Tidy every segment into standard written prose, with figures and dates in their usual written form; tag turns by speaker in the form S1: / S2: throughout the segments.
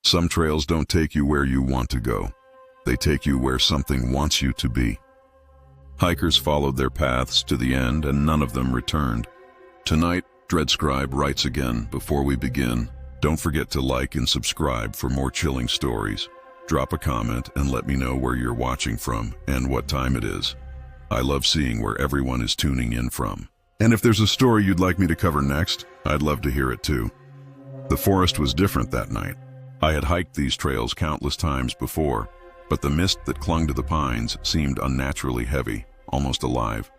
S1: Some trails don't take you where you want to go. They take you where something wants you to be. Hikers followed their paths to the end and none of them returned. Tonight, Scribe writes again. Before we begin, don't forget to like and subscribe for more chilling stories. Drop a comment and let me know where you're watching from and what time it is. I love seeing where everyone is tuning in from. And if there's a story you'd like me to cover next, I'd love to hear it too. The forest was different that night. I had hiked these trails countless times before, but the mist that clung to the pines seemed unnaturally heavy, almost alive.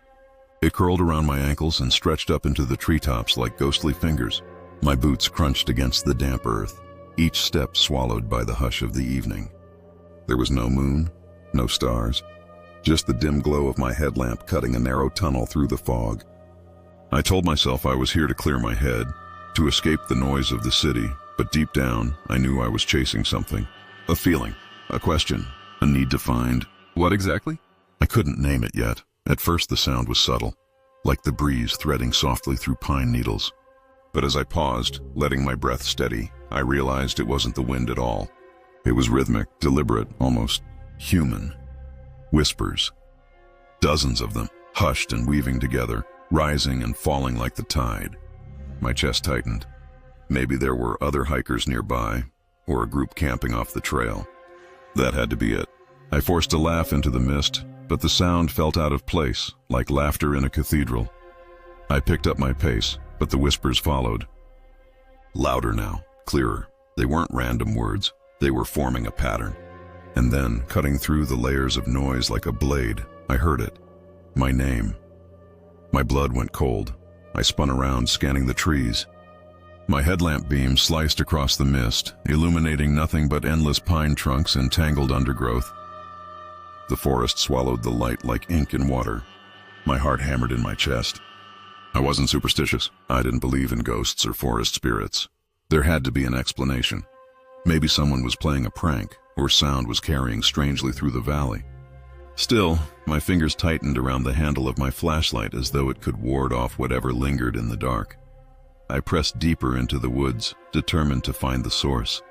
S1: It curled around my ankles and stretched up into the treetops like ghostly fingers. My boots crunched against the damp earth, each step swallowed by the hush of the evening. There was no moon, no stars, just the dim glow of my headlamp cutting a narrow tunnel through the fog. I told myself I was here to clear my head, to escape the noise of the city, but deep down, I knew I was chasing something. A feeling, a question, a need to find. What exactly? I couldn't name it yet. At first the sound was subtle, like the breeze threading softly through pine needles. But as I paused, letting my breath steady, I realized it wasn't the wind at all. It was rhythmic, deliberate, almost human. Whispers. Dozens of them, hushed and weaving together, rising and falling like the tide. My chest tightened. Maybe there were other hikers nearby, or a group camping off the trail. That had to be it. I forced a laugh into the mist, but the sound felt out of place, like laughter in a cathedral. I picked up my pace, but the whispers followed. Louder now, clearer. They weren't random words. They were forming a pattern. And then, cutting through the layers of noise like a blade, I heard it. My name. My blood went cold. I spun around, scanning the trees. My headlamp beam sliced across the mist, illuminating nothing but endless pine trunks and tangled undergrowth. The forest swallowed the light like ink in water. My heart hammered in my chest. I wasn't superstitious. I didn't believe in ghosts or forest spirits. There had to be an explanation. Maybe someone was playing a prank, or sound was carrying strangely through the valley. Still, my fingers tightened around the handle of my flashlight as though it could ward off whatever lingered in the dark. I pressed deeper into the woods, determined to find the source.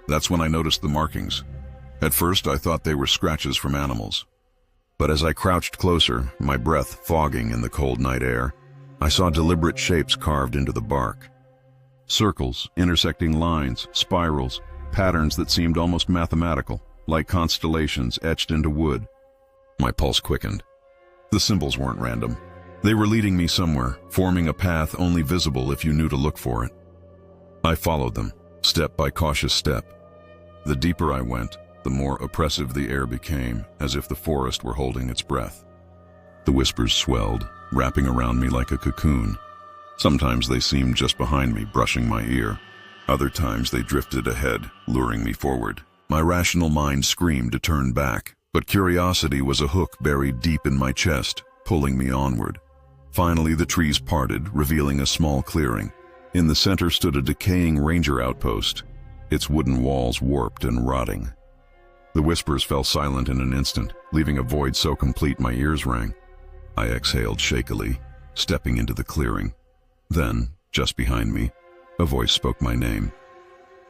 S1: That's when I noticed the markings. At first, I thought they were scratches from animals. But as I crouched closer, my breath fogging in the cold night air, I saw deliberate shapes carved into the bark. Circles, intersecting lines, spirals, patterns that seemed almost mathematical, like constellations etched into wood. My pulse quickened. The symbols weren't random. They were leading me somewhere, forming a path only visible if you knew to look for it. I followed them, step by cautious step. The deeper I went, the more oppressive the air became, as if the forest were holding its breath. The whispers swelled, wrapping around me like a cocoon. Sometimes they seemed just behind me, brushing my ear. Other times they drifted ahead, luring me forward. My rational mind screamed to turn back, but curiosity was a hook buried deep in my chest, pulling me onward. Finally, the trees parted, revealing a small clearing. In the center stood a decaying ranger outpost, its wooden walls warped and rotting. The whispers fell silent in an instant, leaving a void so complete my ears rang. I exhaled shakily, stepping into the clearing. Then, just behind me, a voice spoke my name.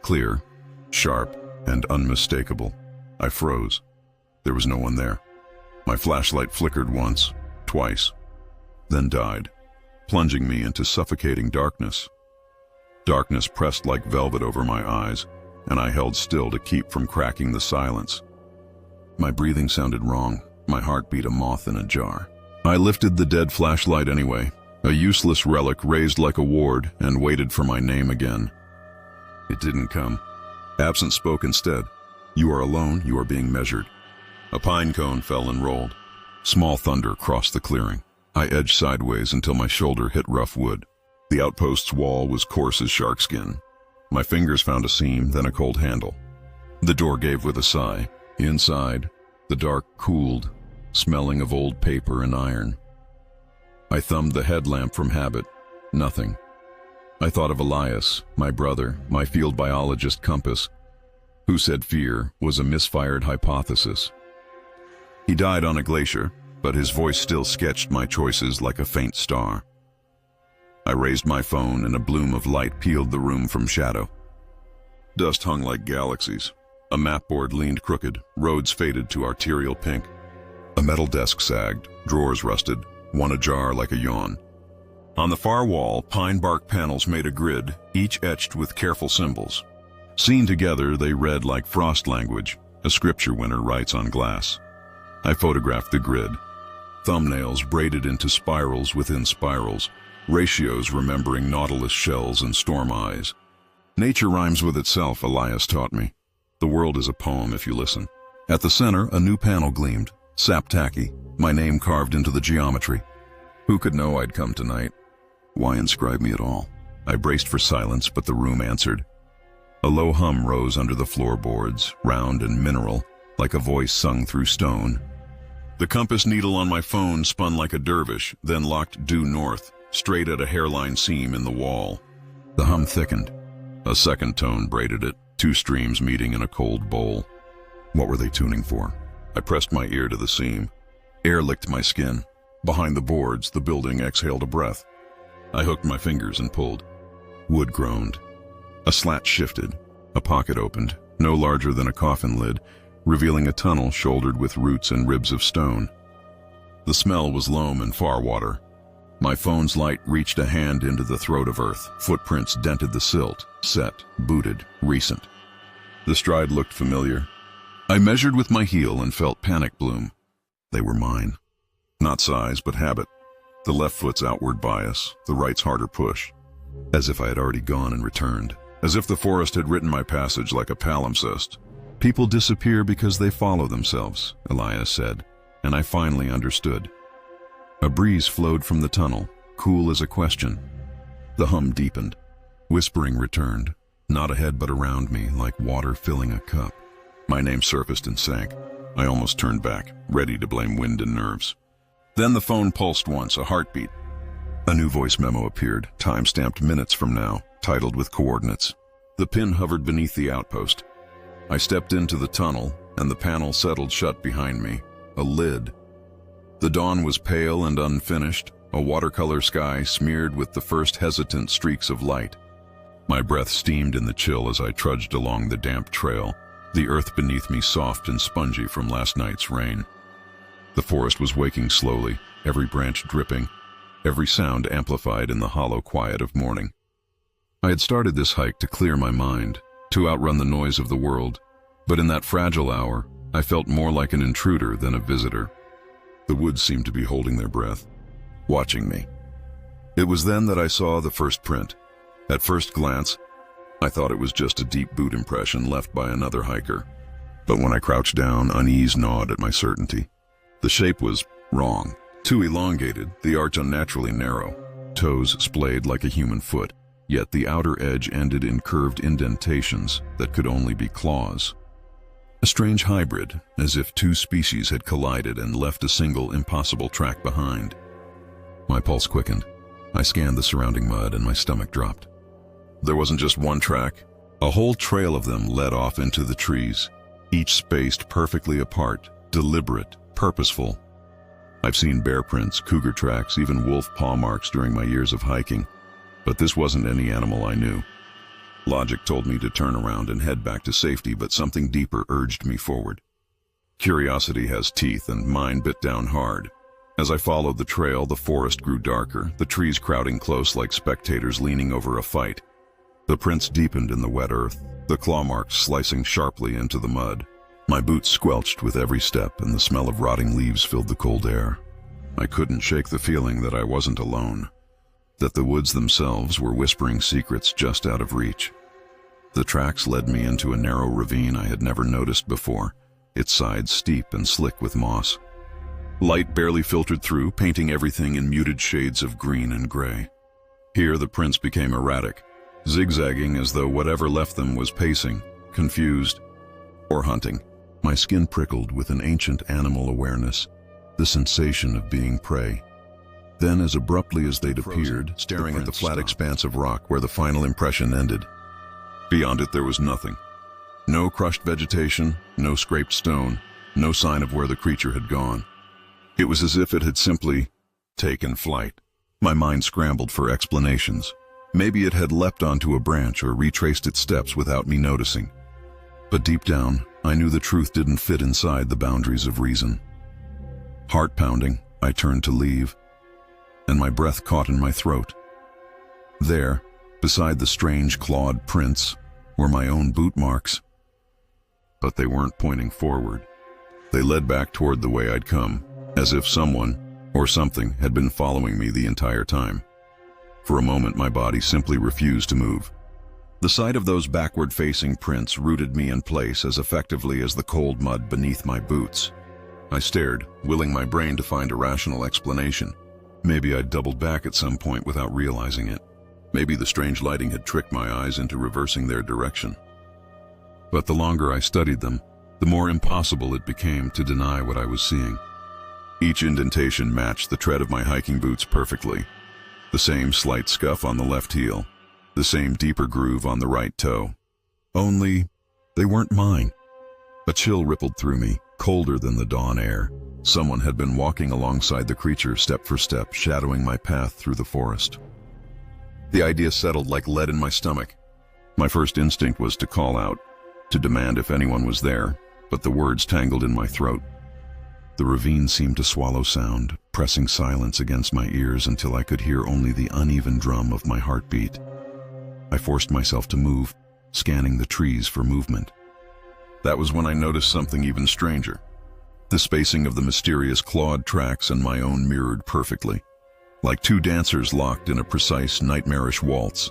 S1: Clear, sharp, and unmistakable. I froze. There was no one there. My flashlight flickered once, twice, then died, plunging me into suffocating darkness. Darkness pressed like velvet over my eyes, and I held still to keep from cracking the silence. My breathing sounded wrong, my heart beat a moth in a jar. I lifted the dead flashlight anyway, a useless relic raised like a ward, and waited for my name again. It didn't come. Absence spoke instead. You are alone, you are being measured. A pine cone fell and rolled. Small thunder crossed the clearing. I edged sideways until my shoulder hit rough wood. The outpost's wall was coarse as shark skin. My fingers found a seam, then a cold handle. The door gave with a sigh. Inside, the dark cooled, smelling of old paper and iron. I thumbed the headlamp from habit. Nothing. I thought of Elias, my brother, my field biologist compass, who said fear was a misfired hypothesis. He died on a glacier, but his voice still sketched my choices like a faint star. I raised my phone and a bloom of light peeled the room from shadow. Dust hung like galaxies. A mapboard leaned crooked, roads faded to arterial pink. A metal desk sagged, drawers rusted, one ajar like a yawn. On the far wall, pine bark panels made a grid, each etched with careful symbols. Seen together, they read like frost language, a scripture winter writes on glass. I photographed the grid. Thumbnails braided into spirals within spirals, ratios remembering nautilus shells and storm eyes. Nature rhymes with itself, Elias taught me. The world is a poem if you listen. At the center, a new panel gleamed, sap-tacky, my name carved into the geometry. Who could know I'd come tonight? Why inscribe me at all? I braced for silence, but the room answered. A low hum rose under the floorboards, round and mineral, like a voice sung through stone. The compass needle on my phone spun like a dervish, then locked due north, straight at a hairline seam in the wall. The hum thickened. A second tone braided it, two streams meeting in a cold bowl. What were they tuning for? I pressed my ear to the seam. Air licked my skin. Behind the boards, the building exhaled a breath. I hooked my fingers and pulled. Wood groaned. A slat shifted. A pocket opened, no larger than a coffin lid, revealing a tunnel shouldered with roots and ribs of stone. The smell was loam and far water. My phone's light reached a hand into the throat of earth. Footprints dented the silt, set, booted, recent. The stride looked familiar. I measured with my heel and felt panic bloom. They were mine. Not size, but habit. The left foot's outward bias, the right's harder push. As if I had already gone and returned. As if the forest had written my passage like a palimpsest. People disappear because they follow themselves, Elias said, and I finally understood. A breeze flowed from the tunnel, cool as a question. The hum deepened. Whispering returned, not ahead but around me, like water filling a cup. My name surfaced and sank. I almost turned back, ready to blame wind and nerves. Then the phone pulsed once, a heartbeat. A new voice memo appeared, time-stamped minutes from now, titled with coordinates. The pin hovered beneath the outpost. I stepped into the tunnel, and the panel settled shut behind me, a lid. The dawn was pale and unfinished, a watercolor sky smeared with the first hesitant streaks of light. My breath steamed in the chill as I trudged along the damp trail, the earth beneath me soft and spongy from last night's rain. The forest was waking slowly, every branch dripping, every sound amplified in the hollow quiet of morning. I had started this hike to clear my mind, to outrun the noise of the world, but in that fragile hour, I felt more like an intruder than a visitor. The woods seemed to be holding their breath, watching me. It was then that I saw the first print. At first glance, I thought it was just a deep boot impression left by another hiker. But when I crouched down, unease gnawed at my certainty. The shape was wrong, too elongated, the arch unnaturally narrow. Toes splayed like a human foot, yet the outer edge ended in curved indentations that could only be claws. A strange hybrid, as if two species had collided and left a single impossible track behind. My pulse quickened. I scanned the surrounding mud and my stomach dropped. There wasn't just one track. A whole trail of them led off into the trees, each spaced perfectly apart, deliberate, purposeful. I've seen bear prints, cougar tracks, even wolf paw marks during my years of hiking, but this wasn't any animal I knew. Logic told me to turn around and head back to safety, but something deeper urged me forward. Curiosity has teeth, and mine bit down hard. As I followed the trail, the forest grew darker, the trees crowding close like spectators leaning over a fight. The prints deepened in the wet earth, the claw marks slicing sharply into the mud. My boots squelched with every step, and the smell of rotting leaves filled the cold air. I couldn't shake the feeling that I wasn't alone, that the woods themselves were whispering secrets just out of reach. The tracks led me into a narrow ravine I had never noticed before, its sides steep and slick with moss. Light barely filtered through, painting everything in muted shades of green and gray. Here the prints became erratic, zigzagging as though whatever left them was pacing, confused, or hunting. My skin prickled with an ancient animal awareness, the sensation of being prey. Then, as abruptly as they'd appeared, staring at the flat expanse of rock where the final impression ended. Beyond it there was nothing. No crushed vegetation, no scraped stone, no sign of where the creature had gone. It was as if it had simply taken flight. My mind scrambled for explanations. Maybe it had leapt onto a branch or retraced its steps without me noticing. But deep down, I knew the truth didn't fit inside the boundaries of reason. Heart pounding, I turned to leave, and my breath caught in my throat. There, beside the strange clawed prints, were my own boot marks. But they weren't pointing forward. They led back toward the way I'd come, as if someone, or something, had been following me the entire time. For a moment, my body simply refused to move. The sight of those backward-facing prints rooted me in place as effectively as the cold mud beneath my boots. I stared, willing my brain to find a rational explanation. Maybe I'd doubled back at some point without realizing it. Maybe the strange lighting had tricked my eyes into reversing their direction. But the longer I studied them, the more impossible it became to deny what I was seeing. Each indentation matched the tread of my hiking boots perfectly. The same slight scuff on the left heel, the same deeper groove on the right toe. Only, they weren't mine. A chill rippled through me, colder than the dawn air. Someone had been walking alongside the creature step for step, shadowing my path through the forest. The idea settled like lead in my stomach. My first instinct was to call out, to demand if anyone was there, but the words tangled in my throat. The ravine seemed to swallow sound, pressing silence against my ears until I could hear only the uneven drum of my heartbeat. I forced myself to move, scanning the trees for movement. That was when I noticed something even stranger. The spacing of the mysterious clawed tracks and my own mirrored perfectly, like two dancers locked in a precise, nightmarish waltz.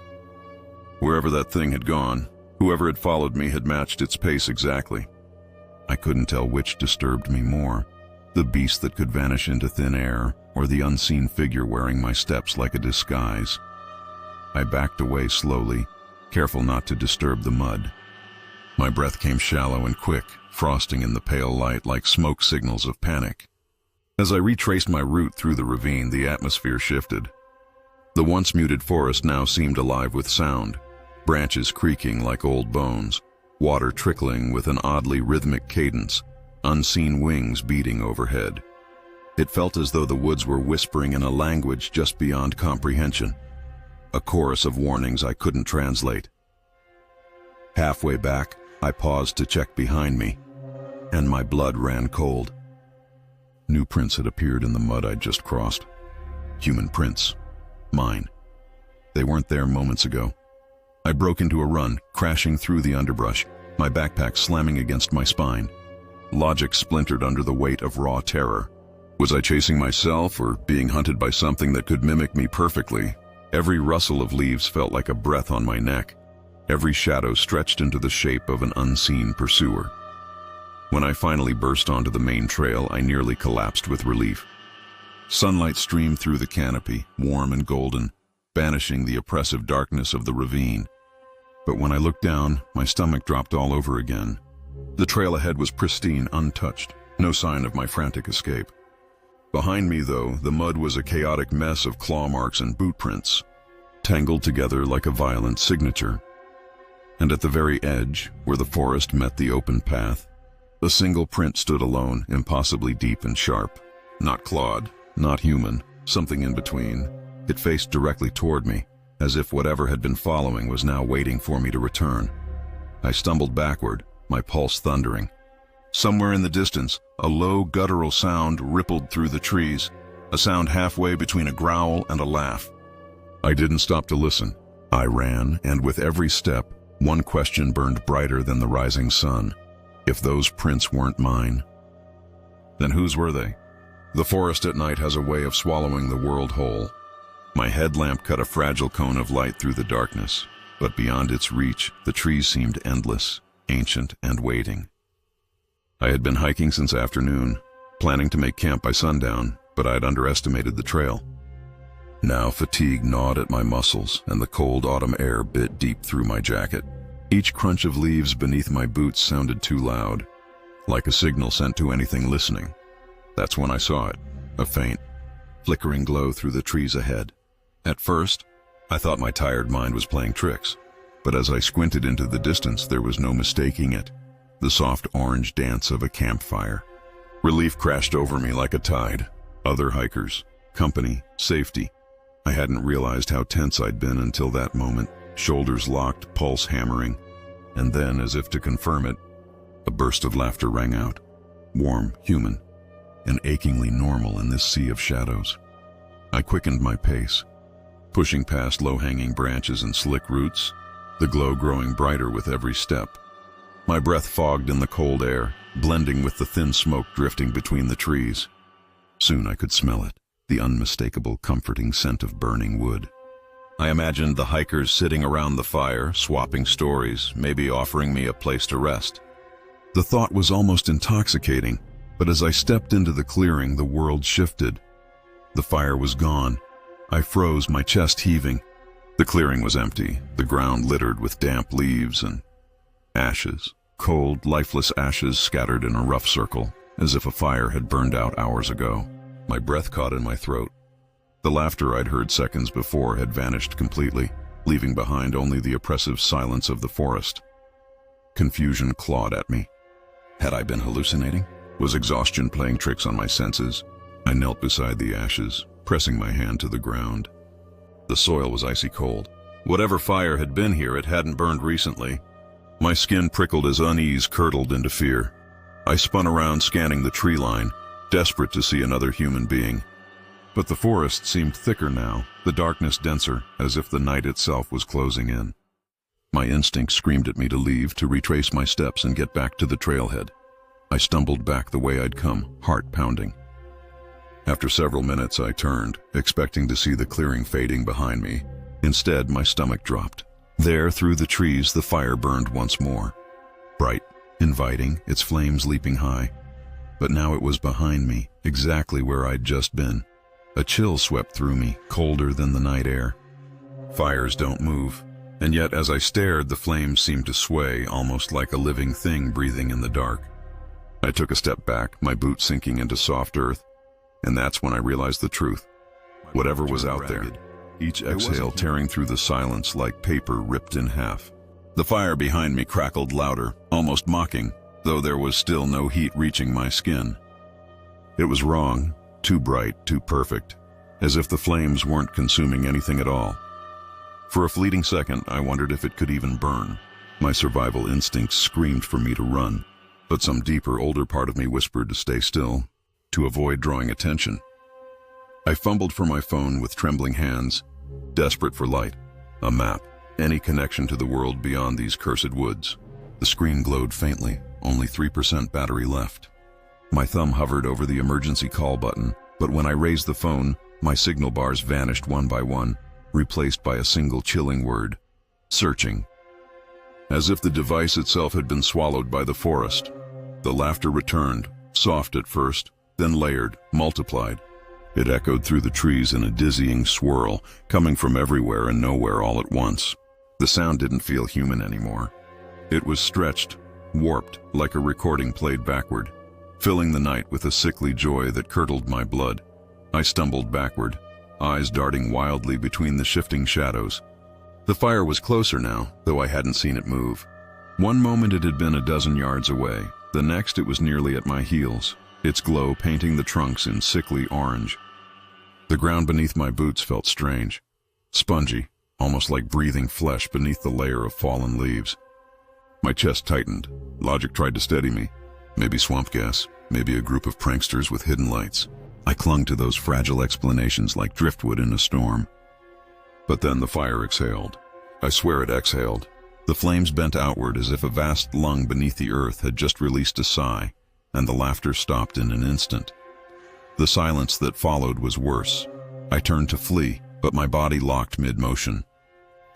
S1: Wherever that thing had gone, whoever had followed me had matched its pace exactly. I couldn't tell which disturbed me more, the beast that could vanish into thin air, or the unseen figure wearing my steps like a disguise. I backed away slowly, careful not to disturb the mud. My breath came shallow and quick, frosting in the pale light like smoke signals of panic. As I retraced my route through the ravine, the atmosphere shifted. The once muted forest now seemed alive with sound, branches creaking like old bones, water trickling with an oddly rhythmic cadence, unseen wings beating overhead. It felt as though the woods were whispering in a language just beyond comprehension, a chorus of warnings I couldn't translate. Halfway back, I paused to check behind me, and my blood ran cold. New prints had appeared in the mud I'd just crossed. Human prints. Mine. They weren't there moments ago. I broke into a run, crashing through the underbrush, my backpack slamming against my spine. Logic splintered under the weight of raw terror. Was I chasing myself or being hunted by something that could mimic me perfectly? Every rustle of leaves felt like a breath on my neck. Every shadow stretched into the shape of an unseen pursuer. When I finally burst onto the main trail, I nearly collapsed with relief. Sunlight streamed through the canopy, warm and golden, banishing the oppressive darkness of the ravine. But when I looked down, my stomach dropped all over again. The trail ahead was pristine, untouched, no sign of my frantic escape. Behind me, though, the mud was a chaotic mess of claw marks and boot prints, tangled together like a violent signature. And at the very edge, where the forest met the open path, a single print stood alone, impossibly deep and sharp. Not clawed, not human, something in between. It faced directly toward me, as if whatever had been following was now waiting for me to return. I stumbled backward, my pulse thundering. Somewhere in the distance, a low guttural sound rippled through the trees, a sound halfway between a growl and a laugh. I didn't stop to listen. I ran, and with every step, one question burned brighter than the rising sun. If those prints weren't mine, then whose were they? The forest at night has a way of swallowing the world whole. My headlamp cut a fragile cone of light through the darkness, but beyond its reach, the trees seemed endless, ancient, and waiting. I had been hiking since afternoon, planning to make camp by sundown, but I had underestimated the trail. Now fatigue gnawed at my muscles, and the cold autumn air bit deep through my jacket. Each crunch of leaves beneath my boots sounded too loud, like a signal sent to anything listening. That's when I saw it, a faint, flickering glow through the trees ahead. At first, I thought my tired mind was playing tricks, but as I squinted into the distance, there was no mistaking it. The soft orange dance of a campfire. Relief crashed over me like a tide. Other hikers, company, safety. I hadn't realized how tense I'd been until that moment, shoulders locked, pulse hammering. And then, as if to confirm it, a burst of laughter rang out. Warm, human, and achingly normal in this sea of shadows. I quickened my pace, pushing past low-hanging branches and slick roots, the glow growing brighter with every step. My breath fogged in the cold air, blending with the thin smoke drifting between the trees. Soon I could smell it, the unmistakable, comforting scent of burning wood. I imagined the hikers sitting around the fire, swapping stories, maybe offering me a place to rest. The thought was almost intoxicating, but as I stepped into the clearing, the world shifted. The fire was gone. I froze, my chest heaving. The clearing was empty, the ground littered with damp leaves and ashes. Cold, lifeless ashes scattered in a rough circle, as if a fire had burned out hours ago. My breath caught in my throat. The laughter I'd heard seconds before had vanished completely, leaving behind only the oppressive silence of the forest. Confusion clawed at me. Had I been hallucinating? Was exhaustion playing tricks on my senses? I knelt beside the ashes, pressing my hand to the ground. The soil was icy cold. Whatever fire had been here, it hadn't burned recently. My skin prickled as unease curdled into fear. I spun around, scanning the tree line, desperate to see another human being. But the forest seemed thicker now, the darkness denser, as if the night itself was closing in. My instinct screamed at me to leave, to retrace my steps and get back to the trailhead. I stumbled back the way I'd come, heart pounding. After several minutes, I turned, expecting to see the clearing fading behind me. Instead, my stomach dropped. There, through the trees, the fire burned once more. Bright, inviting, its flames leaping high. But now it was behind me, exactly where I'd just been. A chill swept through me, colder than the night air. Fires don't move. And yet, as I stared, the flames seemed to sway, almost like a living thing breathing in the dark. I took a step back, my boots sinking into soft earth, and that's when I realized the truth. Whatever was out there, each exhale tearing through the silence like paper ripped in half. The fire behind me crackled louder, almost mocking, though there was still no heat reaching my skin. It was wrong, too bright, too perfect, as if the flames weren't consuming anything at all. For a fleeting second, I wondered if it could even burn. My survival instincts screamed for me to run, but some deeper, older part of me whispered to stay still, to avoid drawing attention. I fumbled for my phone with trembling hands, desperate for light, a map, any connection to the world beyond these cursed woods. The screen glowed faintly, only 3% battery left. My thumb hovered over the emergency call button, but when I raised the phone, my signal bars vanished one by one, replaced by a single chilling word: searching. As if the device itself had been swallowed by the forest. The laughter returned, soft at first, then layered, multiplied. It echoed through the trees in a dizzying swirl, coming from everywhere and nowhere all at once. The sound didn't feel human anymore. It was stretched, warped, like a recording played backward, filling the night with a sickly joy that curdled my blood. I stumbled backward, eyes darting wildly between the shifting shadows. The fire was closer now, though I hadn't seen it move. One moment it had been a dozen yards away, the next it was nearly at my heels, its glow painting the trunks in sickly orange. The ground beneath my boots felt strange, spongy, almost like breathing flesh beneath the layer of fallen leaves. My chest tightened. Logic tried to steady me. Maybe swamp gas, maybe a group of pranksters with hidden lights. I clung to those fragile explanations like driftwood in a storm. But then the fire exhaled. I swear it exhaled. The flames bent outward as if a vast lung beneath the earth had just released a sigh, and the laughter stopped in an instant. The silence that followed was worse. I turned to flee, but my body locked mid-motion.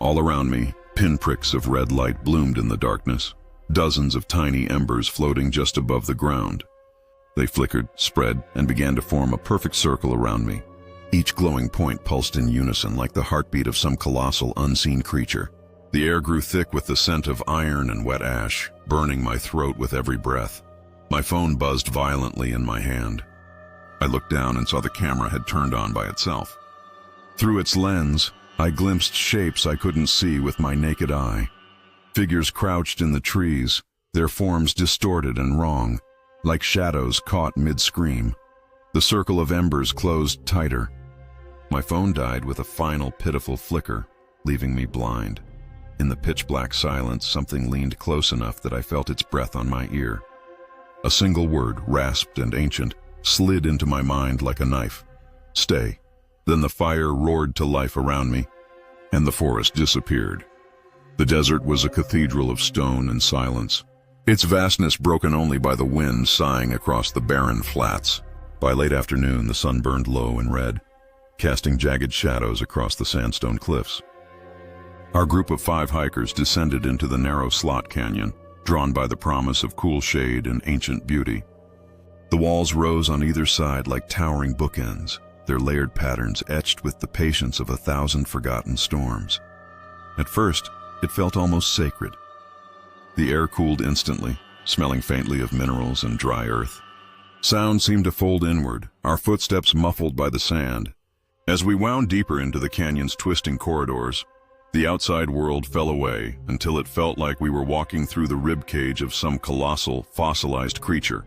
S1: All around me, pinpricks of red light bloomed in the darkness, dozens of tiny embers floating just above the ground. They flickered, spread, and began to form a perfect circle around me. Each glowing point pulsed in unison like the heartbeat of some colossal, unseen creature. The air grew thick with the scent of iron and wet ash, burning my throat with every breath. My phone buzzed violently in my hand. I looked down and saw the camera had turned on by itself. Through its lens, I glimpsed shapes I couldn't see with my naked eye. Figures crouched in the trees, their forms distorted and wrong, like shadows caught mid-scream. The circle of embers closed tighter. My phone died with a final pitiful flicker, leaving me blind. In the pitch-black silence, something leaned close enough that I felt its breath on my ear. A single word, rasped and ancient, slid into my mind like a knife. Stay. Then the fire roared to life around me, and the forest disappeared. The desert was a cathedral of stone and silence, its vastness broken only by the wind sighing across the barren flats. By late afternoon, the sun burned low and red, casting jagged shadows across the sandstone cliffs. Our group of 5 hikers descended into the narrow slot canyon, drawn by the promise of cool shade and ancient beauty. The walls rose on either side like towering bookends, their layered patterns etched with the patience of 1,000 forgotten storms. At first, it felt almost sacred. The air cooled instantly, smelling faintly of minerals and dry earth. Sound seemed to fold inward, our footsteps muffled by the sand. As we wound deeper into the canyon's twisting corridors, the outside world fell away until it felt like we were walking through the ribcage of some colossal, fossilized creature.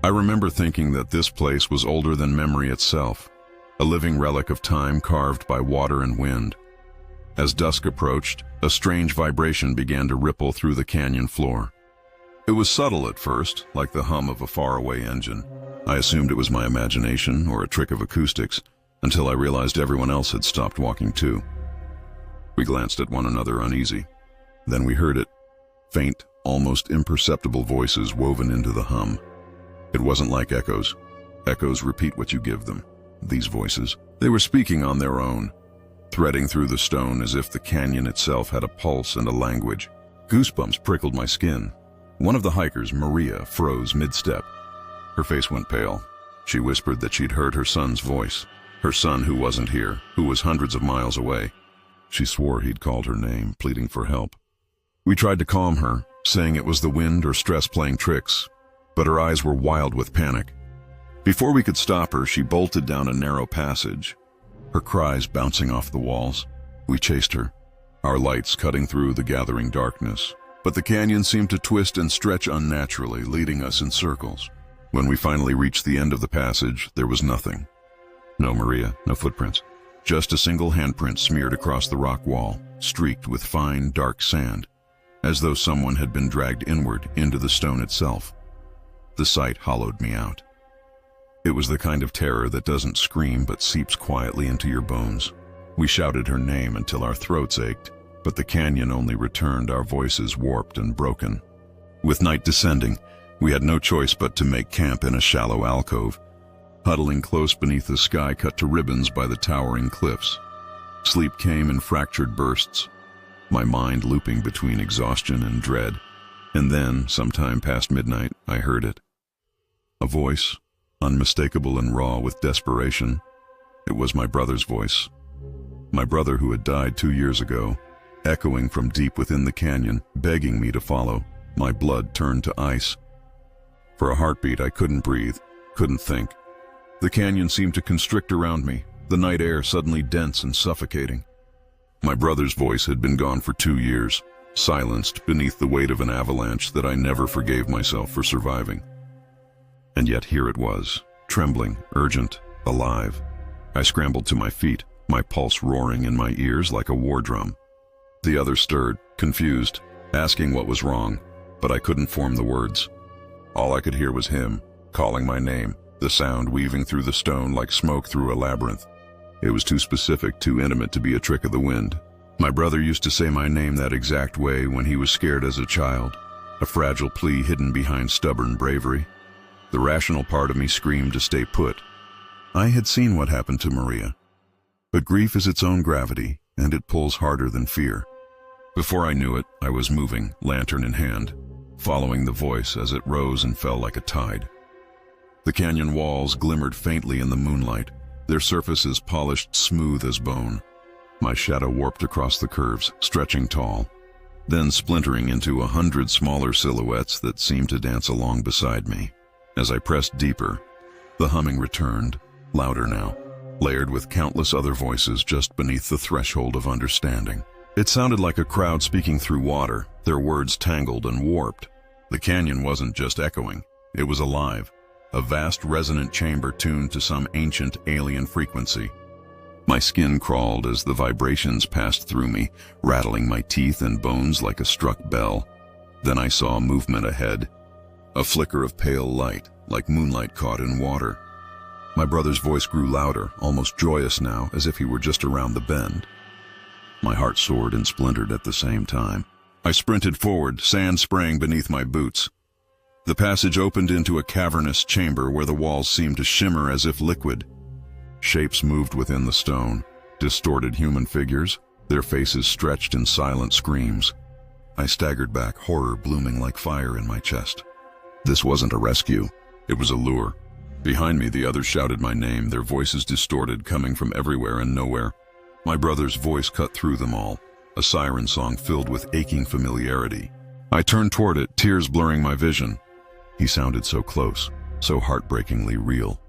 S1: I remember thinking that this place was older than memory itself, a living relic of time carved by water and wind. As dusk approached, a strange vibration began to ripple through the canyon floor. It was subtle at first, like the hum of a faraway engine. I assumed it was my imagination or a trick of acoustics, until I realized everyone else had stopped walking too. We glanced at one another uneasy. Then we heard it. Faint, almost imperceptible voices woven into the hum. It wasn't like echoes. Echoes repeat what you give them. These voices, they were speaking on their own, threading through the stone as if the canyon itself had a pulse and a language. Goosebumps prickled my skin. One of the hikers, Maria, froze mid-step. Her face went pale. She whispered that she'd heard her son's voice. Her son who wasn't here, who was hundreds of miles away. She swore he'd called her name, pleading for help. We tried to calm her, saying it was the wind or stress playing tricks, but her eyes were wild with panic. Before we could stop her, she bolted down a narrow passage, her cries bouncing off the walls. We chased her, our lights cutting through the gathering darkness, but the canyon seemed to twist and stretch unnaturally, leading us in circles. When we finally reached the end of the passage, there was nothing. No Maria, no footprints. Just a single handprint smeared across the rock wall, streaked with fine, dark sand, as though someone had been dragged inward into the stone itself. The sight hollowed me out. It was the kind of terror that doesn't scream but seeps quietly into your bones. We shouted her name until our throats ached, but the canyon only returned our voices warped and broken. With night descending, we had no choice but to make camp in a shallow alcove, huddling close beneath the sky cut to ribbons by the towering cliffs. Sleep came in fractured bursts, my mind looping between exhaustion and dread. And then, sometime past midnight, I heard it. A voice, unmistakable and raw with desperation. It was my brother's voice. My brother who had died 2 years ago, echoing from deep within the canyon, begging me to follow. My blood turned to ice. For a heartbeat, I couldn't breathe, couldn't think. The canyon seemed to constrict around me, the night air suddenly dense and suffocating. My brother's voice had been gone for 2 years, silenced beneath the weight of an avalanche that I never forgave myself for surviving. And yet here it was, trembling, urgent, alive. I scrambled to my feet, my pulse roaring in my ears like a war drum. The others stirred, confused, asking what was wrong, but I couldn't form the words. All I could hear was him, calling my name, the sound weaving through the stone like smoke through a labyrinth. It was too specific, too intimate to be a trick of the wind. My brother used to say my name that exact way when he was scared as a child, a fragile plea hidden behind stubborn bravery. The rational part of me screamed to stay put. I had seen what happened to Maria. But grief is its own gravity, and it pulls harder than fear. Before I knew it, I was moving, lantern in hand, following the voice as it rose and fell like a tide. The canyon walls glimmered faintly in the moonlight, their surfaces polished smooth as bone. My shadow warped across the curves, stretching tall, then splintering into 100 smaller silhouettes that seemed to dance along beside me. As I pressed deeper, the humming returned, louder now, layered with countless other voices just beneath the threshold of understanding. It sounded like a crowd speaking through water, their words tangled and warped. The canyon wasn't just echoing, it was alive, a vast resonant chamber tuned to some ancient alien frequency. My skin crawled as the vibrations passed through me, rattling my teeth and bones like a struck bell. Then I saw movement ahead, a flicker of pale light, like moonlight caught in water. My brother's voice grew louder, almost joyous now, as if he were just around the bend. My heart soared and splintered at the same time. I sprinted forward, sand spraying beneath my boots. The passage opened into a cavernous chamber where the walls seemed to shimmer as if liquid. Shapes moved within the stone, distorted human figures, their faces stretched in silent screams. I staggered back, horror blooming like fire in my chest. This wasn't a rescue. It was a lure. Behind me, the others shouted my name, their voices distorted, coming from everywhere and nowhere. My brother's voice cut through them all, a siren song filled with aching familiarity. I turned toward it, tears blurring my vision. He sounded so close, so heartbreakingly real.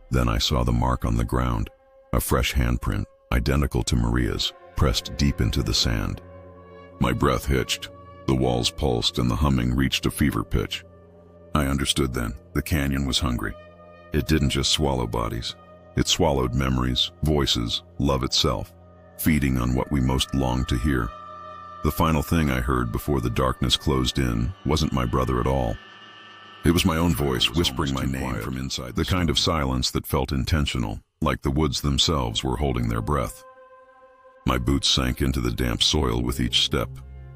S1: Then I saw the mark on the ground, a fresh handprint, identical to Maria's, pressed deep into the sand. My breath hitched, the walls pulsed, and the humming reached a fever pitch. I understood then, the canyon was hungry. It didn't just swallow bodies. It swallowed memories, voices, love itself, feeding on what we most longed to hear. The final thing I heard before the darkness closed in wasn't my brother at all. It was my own voice whispering my name from inside, the kind of silence that felt intentional, like the woods themselves were holding their breath. My boots sank into the damp soil with each step,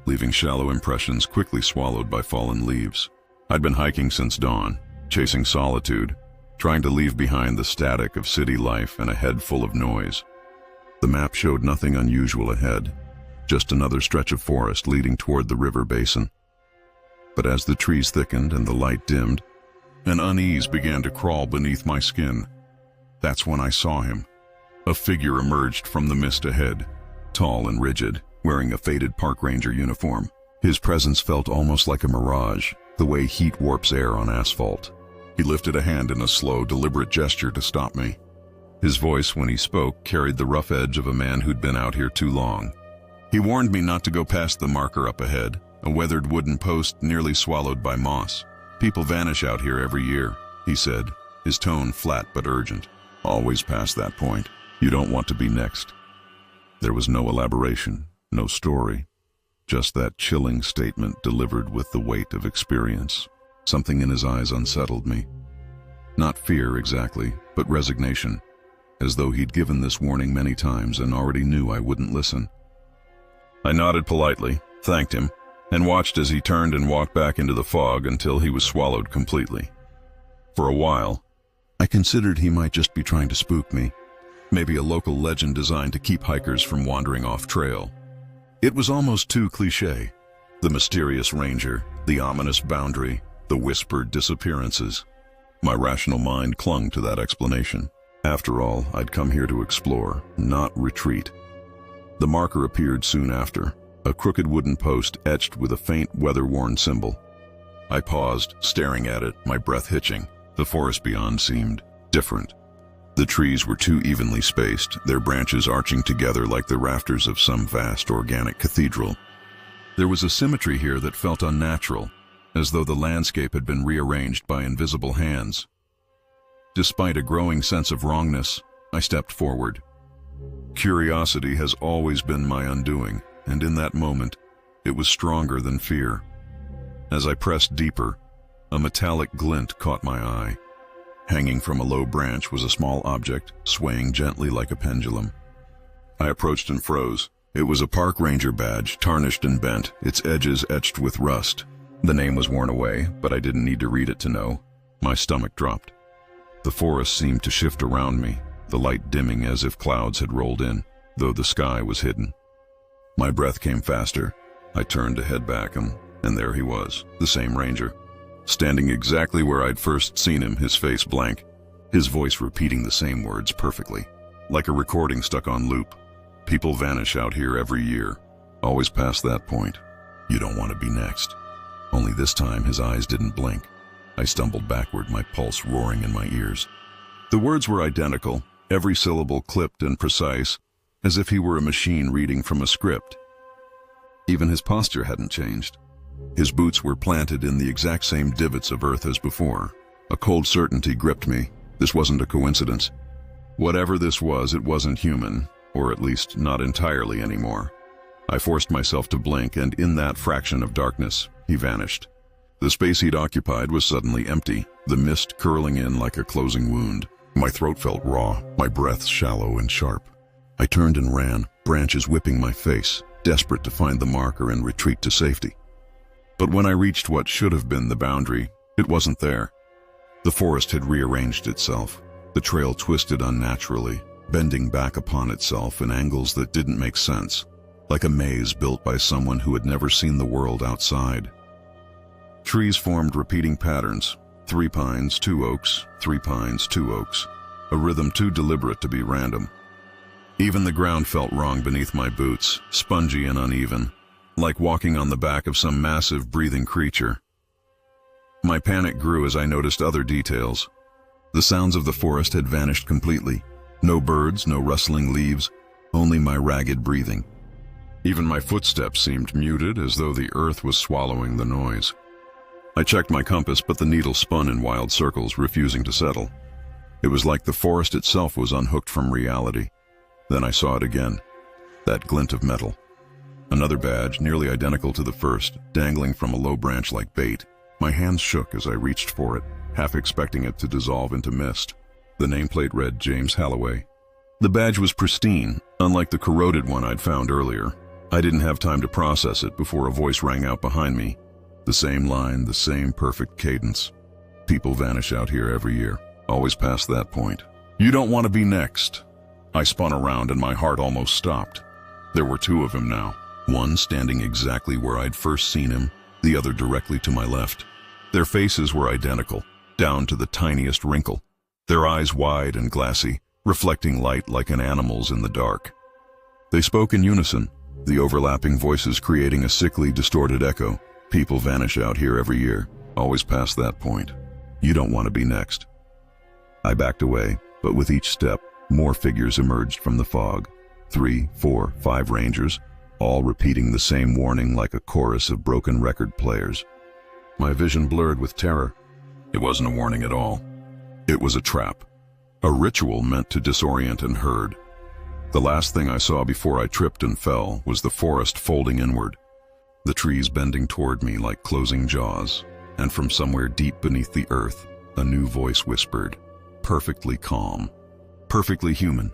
S1: leaving shallow impressions quickly swallowed by fallen leaves. I'd been hiking since dawn, chasing solitude, trying to leave behind the static of city life and a head full of noise. The map showed nothing unusual ahead, just another stretch of forest leading toward the river basin. But as the trees thickened and the light dimmed, an unease began to crawl beneath my skin. That's when I saw him. A figure emerged from the mist ahead, tall and rigid, wearing a faded park ranger uniform. His presence felt almost like a mirage, the way heat warps air on asphalt. He lifted a hand in a slow, deliberate gesture to stop me. His voice, when he spoke, carried the rough edge of a man who'd been out here too long. He warned me not to go past the marker up ahead, a weathered wooden post nearly swallowed by moss. People vanish out here every year, he said, his tone flat but urgent. Always past that point. You don't want to be next. There was no elaboration, no story, just that chilling statement delivered with the weight of experience. Something in his eyes unsettled me. Not fear exactly, but resignation, as though he'd given this warning many times and already knew I wouldn't listen. I nodded politely, thanked him, and watched as he turned and walked back into the fog until he was swallowed completely. For a while, I considered he might just be trying to spook me, maybe a local legend designed to keep hikers from wandering off trail. It was almost too cliché. The mysterious ranger, the ominous boundary, the whispered disappearances. My rational mind clung to that explanation. After all, I'd come here to explore, not retreat. The marker appeared soon after, a crooked wooden post etched with a faint, weather-worn symbol. I paused, staring at it, my breath hitching. The forest beyond seemed different. The trees were too evenly spaced, their branches arching together like the rafters of some vast organic cathedral. There was a symmetry here that felt unnatural, as though the landscape had been rearranged by invisible hands. Despite a growing sense of wrongness, I stepped forward. Curiosity has always been my undoing, and in that moment, it was stronger than fear. As I pressed deeper, a metallic glint caught my eye. Hanging from a low branch was a small object, swaying gently like a pendulum. I approached and froze. It was a park ranger badge, tarnished and bent, its edges etched with rust. The name was worn away, but I didn't need to read it to know. My stomach dropped. The forest seemed to shift around me, the light dimming as if clouds had rolled in, though the sky was hidden. My breath came faster. I turned to head back, and there he was, the same ranger, standing exactly where I'd first seen him, his face blank, his voice repeating the same words perfectly, like a recording stuck on loop. People vanish out here every year, always past that point. You don't want to be next. Only this time his eyes didn't blink. I stumbled backward, my pulse roaring in my ears. The words were identical, every syllable clipped and precise, as if he were a machine reading from a script. Even his posture hadn't changed. His boots were planted in the exact same divots of earth as before. A cold certainty gripped me. This wasn't a coincidence. Whatever this was, it wasn't human. or at least not entirely anymore. I forced myself to blink, and in that fraction of darkness, he vanished. The space he'd occupied was suddenly empty, the mist curling in like a closing wound. My throat felt raw, my breath shallow and sharp. I turned and ran, branches whipping my face, desperate to find the marker and retreat to safety. But when I reached what should have been the boundary, it wasn't there. The forest had rearranged itself. The trail twisted unnaturally, bending back upon itself in angles that didn't make sense, like a maze built by someone who had never seen the world outside. Trees formed repeating patterns: 3 pines, 2 oaks, 3 pines, 2 oaks, a rhythm too deliberate to be random. Even the ground felt wrong beneath my boots, spongy and uneven, like walking on the back of some massive breathing creature. My panic grew as I noticed other details. The sounds of the forest had vanished completely. No birds, no rustling leaves, only my ragged breathing. Even my footsteps seemed muted, as though the earth was swallowing the noise. I checked my compass, but the needle spun in wild circles, refusing to settle. It was like the forest itself was unhooked from reality. Then I saw it again, that glint of metal. Another badge, nearly identical to the first, dangling from a low branch like bait. My hands shook as I reached for it, half expecting it to dissolve into mist. The nameplate read James Halloway. The badge was pristine, unlike the corroded one I'd found earlier. I didn't have time to process it before a voice rang out behind me. The same line, the same perfect cadence. People vanish out here every year, always past that point. You don't want to be next. I spun around and my heart almost stopped. There were 2 of him now, one standing exactly where I'd first seen him, the other directly to my left. Their faces were identical, down to the tiniest wrinkle, their eyes wide and glassy, reflecting light like an animal's in the dark. They spoke in unison, the overlapping voices creating a sickly, distorted echo. People vanish out here every year, always past that point. You don't want to be next. I backed away, but with each step, more figures emerged from the fog. 3, 4, 5 rangers, all repeating the same warning like a chorus of broken record players. My vision blurred with terror. It wasn't a warning at all. It was a trap. A ritual meant to disorient and herd. The last thing I saw before I tripped and fell was the forest folding inward, the trees bending toward me like closing jaws, and from somewhere deep beneath the earth, a new voice whispered, perfectly calm, perfectly human,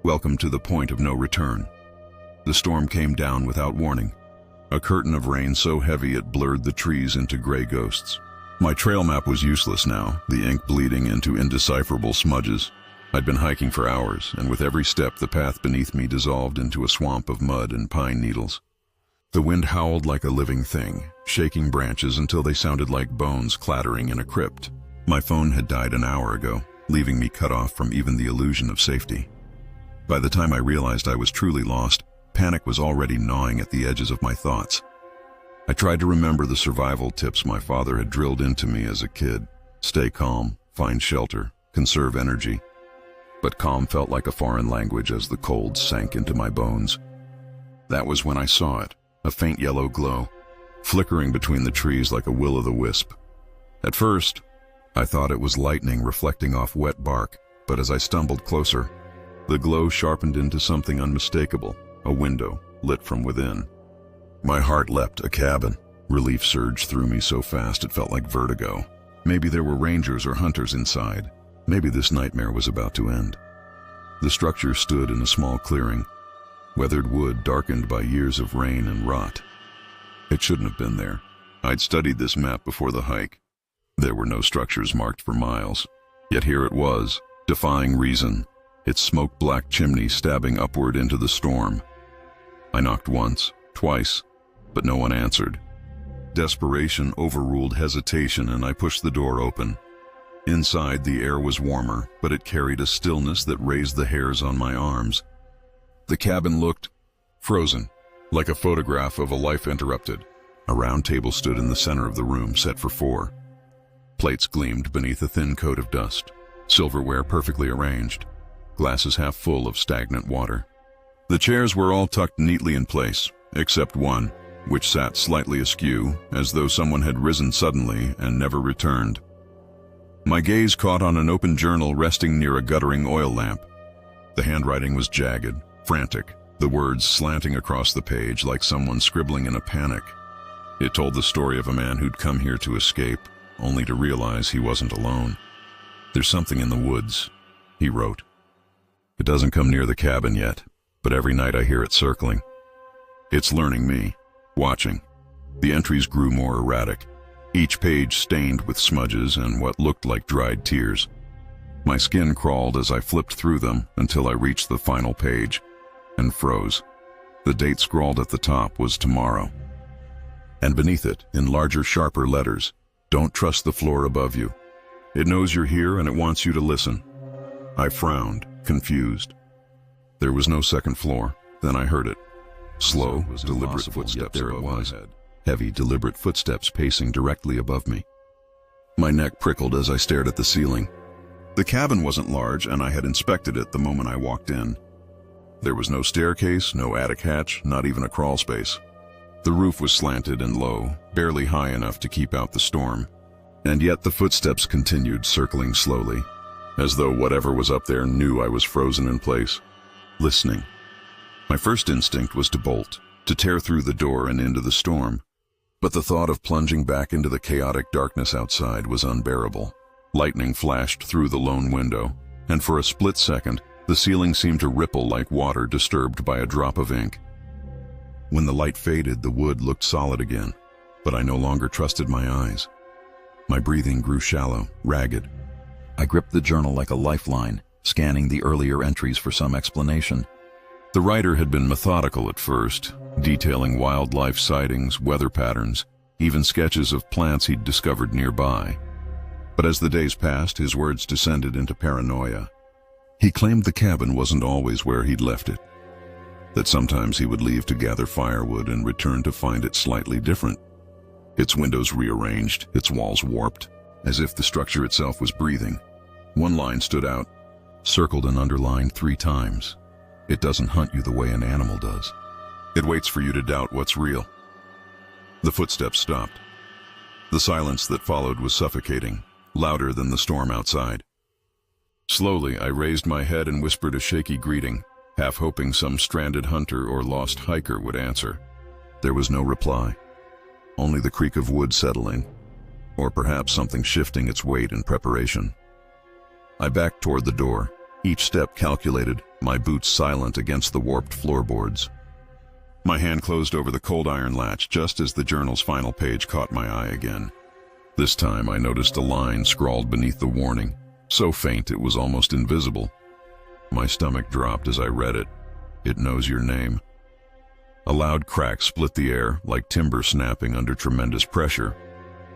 S1: welcome to the point of no return. The storm came down without warning, a curtain of rain so heavy it blurred the trees into gray ghosts. My trail map was useless now, the ink bleeding into indecipherable smudges. I'd been hiking for hours, and with every step the path beneath me dissolved into a swamp of mud and pine needles. The wind howled like a living thing, shaking branches until they sounded like bones clattering in a crypt. My phone had died an hour ago, leaving me cut off from even the illusion of safety. By the time I realized I was truly lost, panic was already gnawing at the edges of my thoughts. I tried to remember the survival tips my father had drilled into me as a kid. Stay calm, find shelter, conserve energy. But calm felt like a foreign language as the cold sank into my bones. That was when I saw it, a faint yellow glow, flickering between the trees like a will-o'-the-wisp. At first, I thought it was lightning reflecting off wet bark, but as I stumbled closer, the glow sharpened into something unmistakable, a window lit from within. My heart leapt, a cabin. Relief surged through me so fast it felt like vertigo. Maybe there were rangers or hunters inside. Maybe this nightmare was about to end. The structure stood in a small clearing, weathered wood darkened by years of rain and rot. It shouldn't have been there. I'd studied this map before the hike. There were no structures marked for miles. Yet here it was, defying reason, its smoke-black chimney stabbing upward into the storm. I knocked once, twice, but no one answered. Desperation overruled hesitation, and I pushed the door open. Inside, the air was warmer, but it carried a stillness that raised the hairs on my arms. The cabin looked frozen, like a photograph of a life interrupted. A round table stood in the center of the room, set for 4. Plates gleamed beneath a thin coat of dust, silverware perfectly arranged, glasses half full of stagnant water. The chairs were all tucked neatly in place, except one, which sat slightly askew, as though someone had risen suddenly and never returned. My gaze caught on an open journal resting near a guttering oil lamp. The handwriting was jagged, frantic, the words slanting across the page like someone scribbling in a panic. It told the story of a man who'd come here to escape, only to realize he wasn't alone. "There's something in the woods," he wrote. "It doesn't come near the cabin yet, but every night I hear it circling. It's learning me, watching." The entries grew more erratic, each page stained with smudges and what looked like dried tears. My skin crawled as I flipped through them until I reached the final page and froze. The date scrawled at the top was tomorrow. And beneath it, in larger, sharper letters, "Don't trust the floor above you. It knows you're here and it wants you to listen." I frowned, confused. There was no second floor. Then I heard it. Slow, deliberate footsteps above my head. Heavy, deliberate footsteps pacing directly above me. My neck prickled as I stared at the ceiling. The cabin wasn't large, and I had inspected it the moment I walked in. There was no staircase, no attic hatch, not even a crawl space. The roof was slanted and low, barely high enough to keep out the storm. And yet the footsteps continued, circling slowly, as though whatever was up there knew I was frozen in place, listening. My first instinct was to bolt, to tear through the door and into the storm. But the thought of plunging back into the chaotic darkness outside was unbearable. Lightning flashed through the lone window, and for a split second, the ceiling seemed to ripple like water disturbed by a drop of ink. When the light faded, the wood looked solid again, but I no longer trusted my eyes. My breathing grew shallow, ragged. I gripped the journal like a lifeline, scanning the earlier entries for some explanation. The writer had been methodical at first, detailing wildlife sightings, weather patterns, even sketches of plants he'd discovered nearby. But as the days passed, his words descended into paranoia. He claimed the cabin wasn't always where he'd left it, that sometimes he would leave to gather firewood and return to find it slightly different. Its windows rearranged, its walls warped, as if the structure itself was breathing. One line stood out, circled and underlined 3 times. "It doesn't hunt you the way an animal does. It waits for you to doubt what's real." The footsteps stopped. The silence that followed was suffocating, louder than the storm outside. Slowly, I raised my head and whispered a shaky greeting, half hoping some stranded hunter or lost hiker would answer. There was no reply, only the creak of wood settling, or perhaps something shifting its weight in preparation. I backed toward the door, each step calculated, my boots silent against the warped floorboards. My hand closed over the cold iron latch just as the journal's final page caught my eye again. This time I noticed a line scrawled beneath the warning, so faint it was almost invisible. My stomach dropped as I read it. "It knows your name." A loud crack split the air, like timber snapping under tremendous pressure.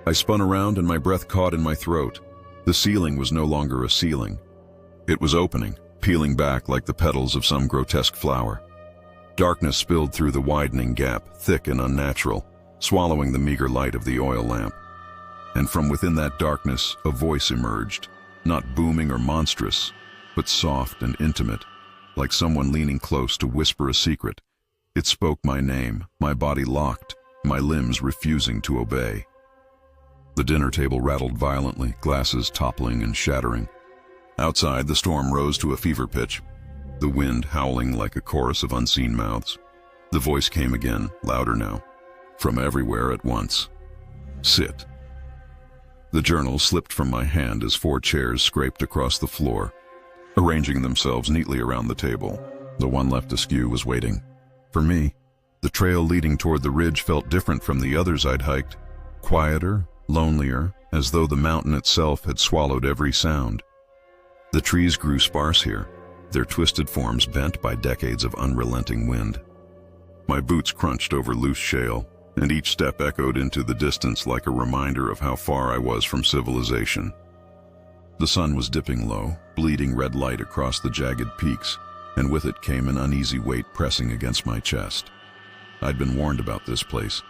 S1: I spun around and my breath caught in my throat. The ceiling was no longer a ceiling. It was opening, peeling back like the petals of some grotesque flower. Darkness spilled through the widening gap, thick and unnatural, swallowing the meager light of the oil lamp. And from within that darkness, a voice emerged, not booming or monstrous, but soft and intimate, like someone leaning close to whisper a secret. It spoke my name, my body locked, my limbs refusing to obey. The dinner table rattled violently, glasses toppling and shattering. Outside, the storm rose to a fever pitch, the wind howling like a chorus of unseen mouths. The voice came again, louder now, from everywhere at once. "Sit." The journal slipped from my hand as 4 chairs scraped across the floor, arranging themselves neatly around the table. The one left askew was waiting. For me, the trail leading toward the ridge felt different from the others I'd hiked, quieter, lonelier, as though the mountain itself had swallowed every sound. The trees grew sparse here, their twisted forms bent by decades of unrelenting wind. My boots crunched over loose shale, and each step echoed into the distance like a reminder of how far I was from civilization. The sun was dipping low, bleeding red light across the jagged peaks, and with it came an uneasy weight pressing against my chest. I'd been warned about this place.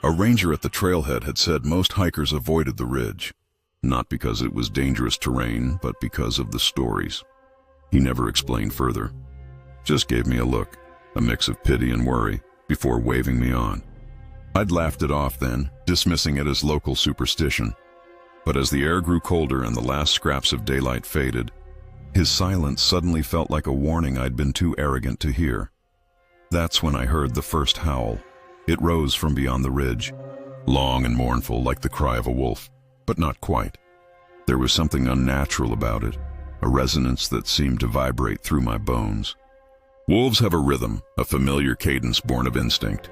S1: A ranger at the trailhead had said most hikers avoided the ridge, not because it was dangerous terrain, but because of the stories. He never explained further, just gave me a look, a mix of pity and worry, before waving me on. I'd laughed it off then, dismissing it as local superstition. But as the air grew colder and the last scraps of daylight faded, His silence suddenly felt like a warning I'd been too arrogant to hear. That's when I heard the first howl. It rose from beyond the ridge, long and mournful like the cry of a wolf, but not quite. There was something unnatural about it, a resonance that seemed to vibrate through my bones. Wolves have a rhythm, a familiar cadence born of instinct.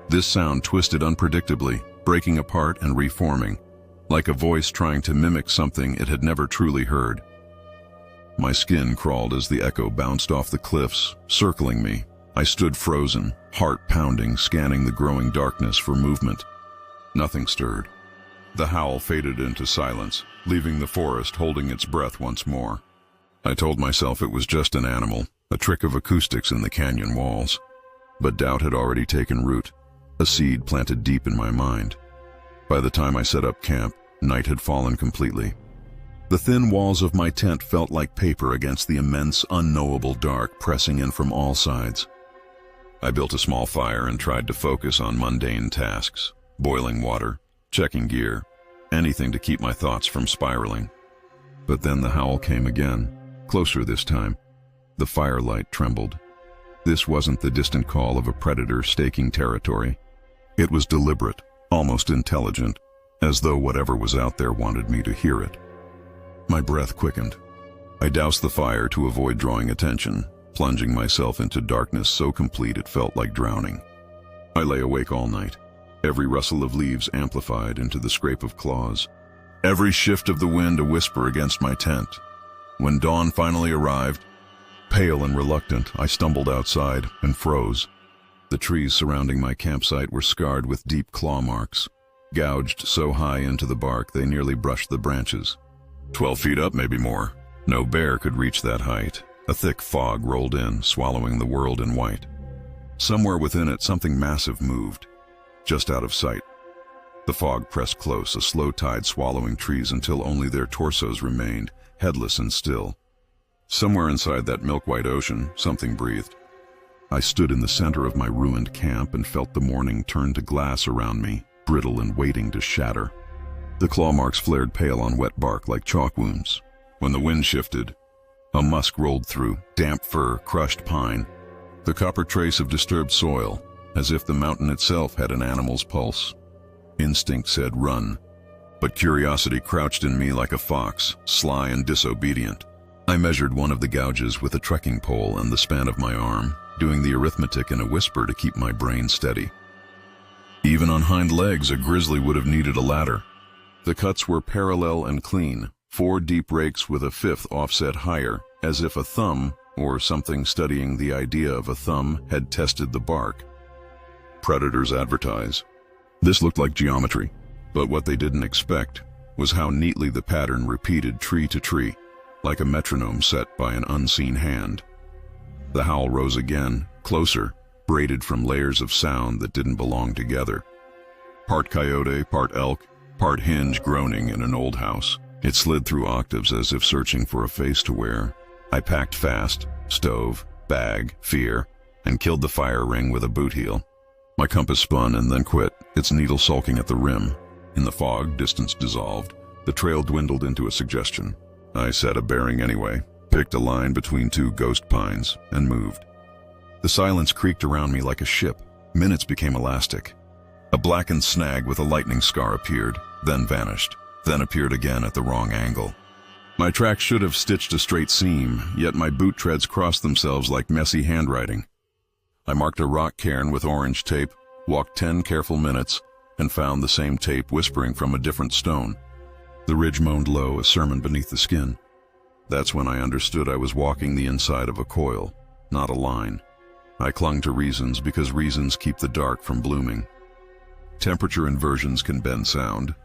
S1: This sound twisted unpredictably, breaking apart and reforming, like a voice trying to mimic something it had never truly heard. My skin crawled as the echo bounced off the cliffs, circling me. I stood frozen, heart pounding, scanning the growing darkness for movement. Nothing stirred. The howl faded into silence, leaving the forest holding its breath once more. I told myself it was just an animal, a trick of acoustics in the canyon walls. But doubt had already taken root, a seed planted deep in my mind. By the time I set up camp, night had fallen completely. The thin walls of my tent felt like paper against the immense, unknowable dark pressing in from all sides. I built a small fire and tried to focus on mundane tasks, boiling water, checking gear, anything to keep my thoughts from spiraling. But then the howl came again, closer this time. The firelight trembled. This wasn't the distant call of a predator staking territory. It was deliberate, almost intelligent, as though whatever was out there wanted me to hear it. My breath quickened. I doused the fire to avoid drawing attention, plunging myself into darkness so complete it felt like drowning. I lay awake all night, every rustle of leaves amplified into the scrape of claws, every shift of the wind a whisper against my tent. When dawn finally arrived, pale and reluctant, I stumbled outside and froze. The trees surrounding my campsite were scarred with deep claw marks, gouged so high into the bark they nearly brushed the branches. 12 feet up, maybe more. No bear could reach that height. A thick fog rolled in, swallowing the world in white. Somewhere within it, something massive moved, just out of sight. The fog pressed close, a slow tide swallowing trees until only their torsos remained, headless and still. Somewhere inside that milk-white ocean, something breathed. I stood in the center of my ruined camp and felt the morning turn to glass around me, brittle and waiting to shatter. The claw marks flared pale on wet bark like chalk wounds. When the wind shifted, a musk rolled through, damp fur, crushed pine, the copper trace of disturbed soil, as if the mountain itself had an animal's pulse. Instinct said run, but curiosity crouched in me like a fox, sly and disobedient. I measured one of the gouges with a trekking pole and the span of my arm, doing the arithmetic in a whisper to keep my brain steady. Even on hind legs, a grizzly would have needed a ladder. The cuts were parallel and clean, 4 deep rakes with a 5th offset higher, as if a thumb, or something studying the idea of a thumb, had tested the bark. Predators advertise. This looked like geometry, but what they didn't expect was how neatly the pattern repeated tree to tree, like a metronome set by an unseen hand. The howl rose again, closer, braided from layers of sound that didn't belong together. Part coyote, part elk, part hinge groaning in an old house. It slid through octaves as if searching for a face to wear. I packed fast, stove, bag, fear, and killed the fire ring with a boot heel. My compass spun and then quit, its needle sulking at the rim. In the fog, distance dissolved. The trail dwindled into a suggestion. I set a bearing anyway, picked a line between 2 ghost pines, and moved. The silence creaked around me like a ship. Minutes became elastic. A blackened snag with a lightning scar appeared, then vanished, then appeared again at the wrong angle. My tracks should have stitched a straight seam, yet my boot treads crossed themselves like messy handwriting. I marked a rock cairn with orange tape, walked 10 careful minutes, and found the same tape whispering from a different stone. The ridge moaned low, a sermon beneath the skin. That's when I understood I was walking the inside of a coil, not a line. I clung to reasons because reasons keep the dark from blooming. Temperature inversions can bend sound.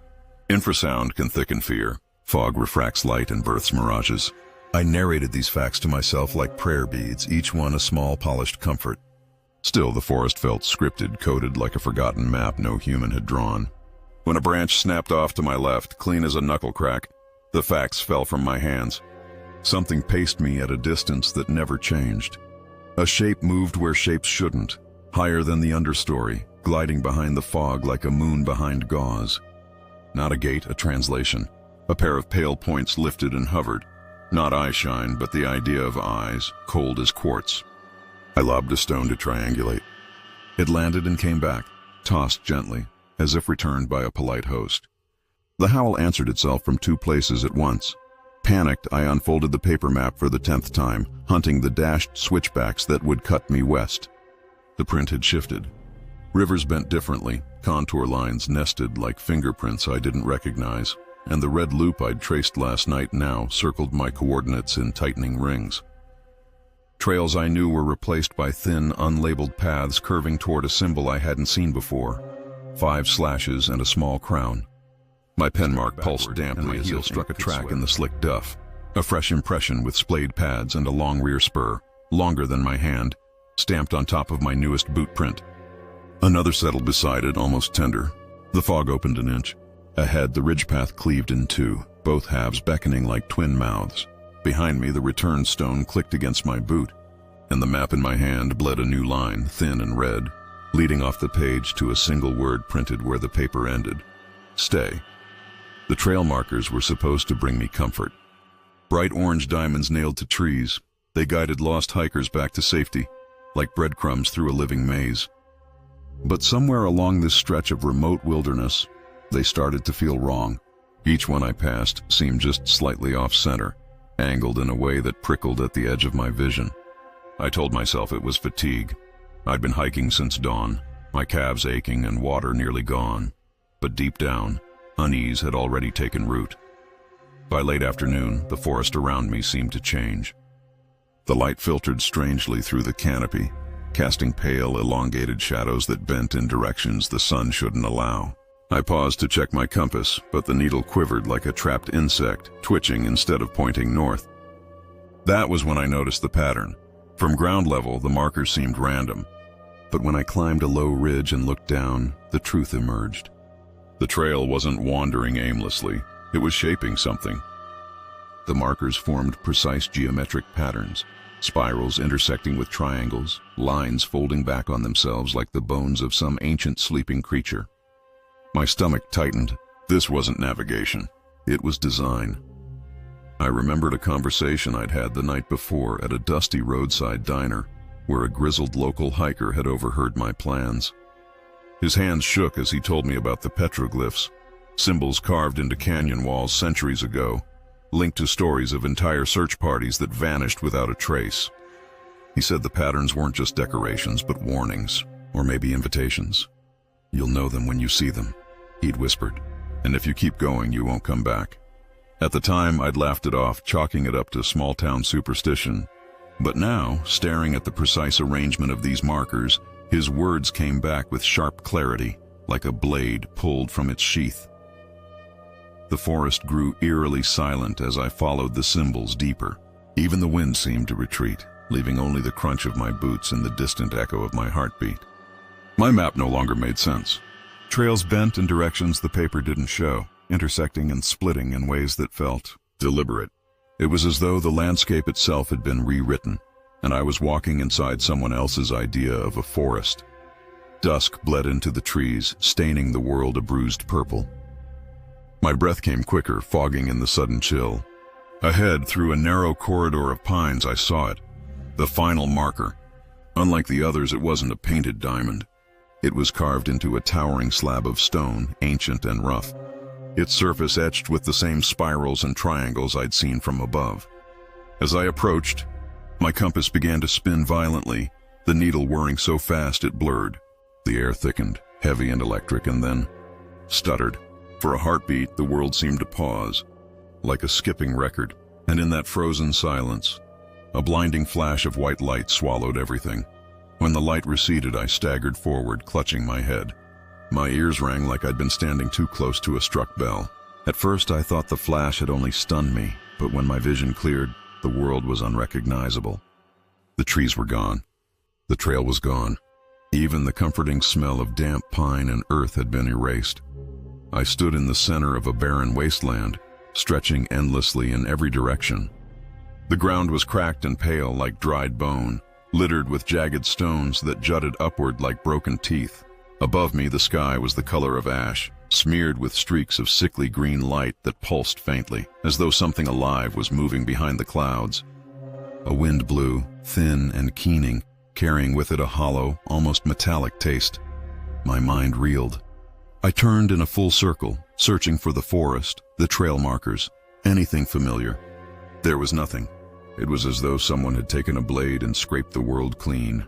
S1: Infrasound can thicken fear. Fog refracts light and births mirages. I narrated these facts to myself like prayer beads, each one a small polished comfort. Still, the forest felt scripted, coded like a forgotten map no human had drawn. When a branch snapped off to my left, clean as a knuckle crack, the facts fell from my hands. Something paced me at a distance that never changed. A shape moved where shapes shouldn't, higher than the understory, gliding behind the fog like a moon behind gauze. Not a gate, a translation. A pair of pale points lifted and hovered, Not eye shine, but the idea of eyes, cold as quartz. I lobbed a stone to triangulate. It landed and came back, tossed gently, as if returned by a polite host. The howl answered itself from 2 places at once. Panicked, I unfolded the paper map for the 10th time, hunting the dashed switchbacks that would cut me west. The print had shifted. Rivers bent differently, contour lines nested like fingerprints I didn't recognize, and the red loop I'd traced last night now circled my coordinates in tightening rings. Trails I knew were replaced by thin, unlabeled paths curving toward a symbol I hadn't seen before. 5 slashes and a small crown. My pen mark pulsed damply as heel struck a track in the slick duff. A fresh impression with splayed pads and a long rear spur, longer than my hand, stamped on top of my newest boot print. Another settled beside it, almost tender. The fog opened an inch. Ahead, the ridge path cleaved in 2, both halves beckoning like twin mouths. Behind me, the return stone clicked against my boot, and the map in my hand bled a new line, thin and red, leading off the page to a single word printed where the paper ended. Stay. The trail markers were supposed to bring me comfort. Bright orange diamonds nailed to trees, they guided lost hikers back to safety, like breadcrumbs through a living maze. But somewhere along this stretch of remote wilderness, they started to feel wrong. Each one I passed seemed just slightly off-center, angled in a way that prickled at the edge of my vision. I told myself it was fatigue. I'd been hiking since dawn, my calves aching and water nearly gone. But deep down, unease had already taken root. By late afternoon, the forest around me seemed to change. The light filtered strangely through the canopy, casting pale, elongated shadows that bent in directions the sun shouldn't allow. I paused to check my compass, but the needle quivered like a trapped insect, twitching instead of pointing north. That was when I noticed the pattern. From ground level, the markers seemed random. But when I climbed a low ridge and looked down, the truth emerged. The trail wasn't wandering aimlessly, it was shaping something. The markers formed precise geometric patterns, spirals intersecting with triangles, lines folding back on themselves like the bones of some ancient sleeping creature. My stomach tightened. This wasn't navigation, it was design. I remembered a conversation I'd had the night before at a dusty roadside diner, where a grizzled local hiker had overheard my plans. His hands shook as he told me about the petroglyphs, symbols carved into canyon walls centuries ago, linked to stories of entire search parties that vanished without a trace. He said the patterns weren't just decorations, but warnings, or maybe invitations. "You'll know them when you see them," he'd whispered, "and if you keep going, you won't come back." At the time, I'd laughed it off, chalking it up to small-town superstition. But now, staring at the precise arrangement of these markers, his words came back with sharp clarity, like a blade pulled from its sheath. The forest grew eerily silent as I followed the symbols deeper. Even the wind seemed to retreat, leaving only the crunch of my boots and the distant echo of my heartbeat. My map no longer made sense. Trails bent in directions the paper didn't show, intersecting and splitting in ways that felt deliberate. It was as though the landscape itself had been rewritten, and I was walking inside someone else's idea of a forest. Dusk bled into the trees, staining the world a bruised purple. My breath came quicker, fogging in the sudden chill. Ahead, through a narrow corridor of pines, I saw it, the final marker. Unlike the others, it wasn't a painted diamond. It was carved into a towering slab of stone, ancient and rough, its surface etched with the same spirals and triangles I'd seen from above. As I approached, my compass began to spin violently, the needle whirring so fast it blurred. The air thickened, heavy and electric, and then stuttered. For a heartbeat, the world seemed to pause, like a skipping record, and in that frozen silence, a blinding flash of white light swallowed everything. When the light receded, I staggered forward, clutching my head. My ears rang like I'd been standing too close to a struck bell. At first, I thought the flash had only stunned me, but when my vision cleared, the world was unrecognizable. The trees were gone. The trail was gone. Even the comforting smell of damp pine and earth had been erased. I stood in the center of a barren wasteland, stretching endlessly in every direction. The ground was cracked and pale like dried bone, littered with jagged stones that jutted upward like broken teeth. Above me, the sky was the color of ash, smeared with streaks of sickly green light that pulsed faintly, as though something alive was moving behind the clouds. A wind blew, thin and keening, carrying with it a hollow, almost metallic taste. My mind reeled. I turned in a full circle, searching for the forest, the trail markers, anything familiar. There was nothing. It was as though someone had taken a blade and scraped the world clean,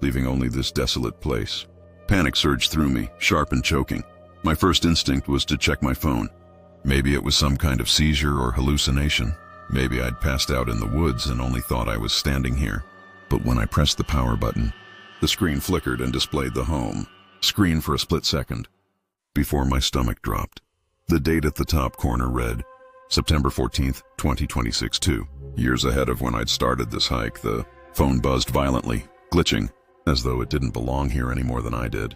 S1: leaving only this desolate place. Panic surged through me, sharp and choking. My first instinct was to check my phone. Maybe it was some kind of seizure or hallucination. Maybe I'd passed out in the woods and only thought I was standing here. But when I pressed the power button, the screen flickered and displayed the home screen for a split second, before my stomach dropped. The date at the top corner read, September 14th, 2026, 2 years ahead of when I'd started this hike. The phone buzzed violently, glitching, as though it didn't belong here any more than I did.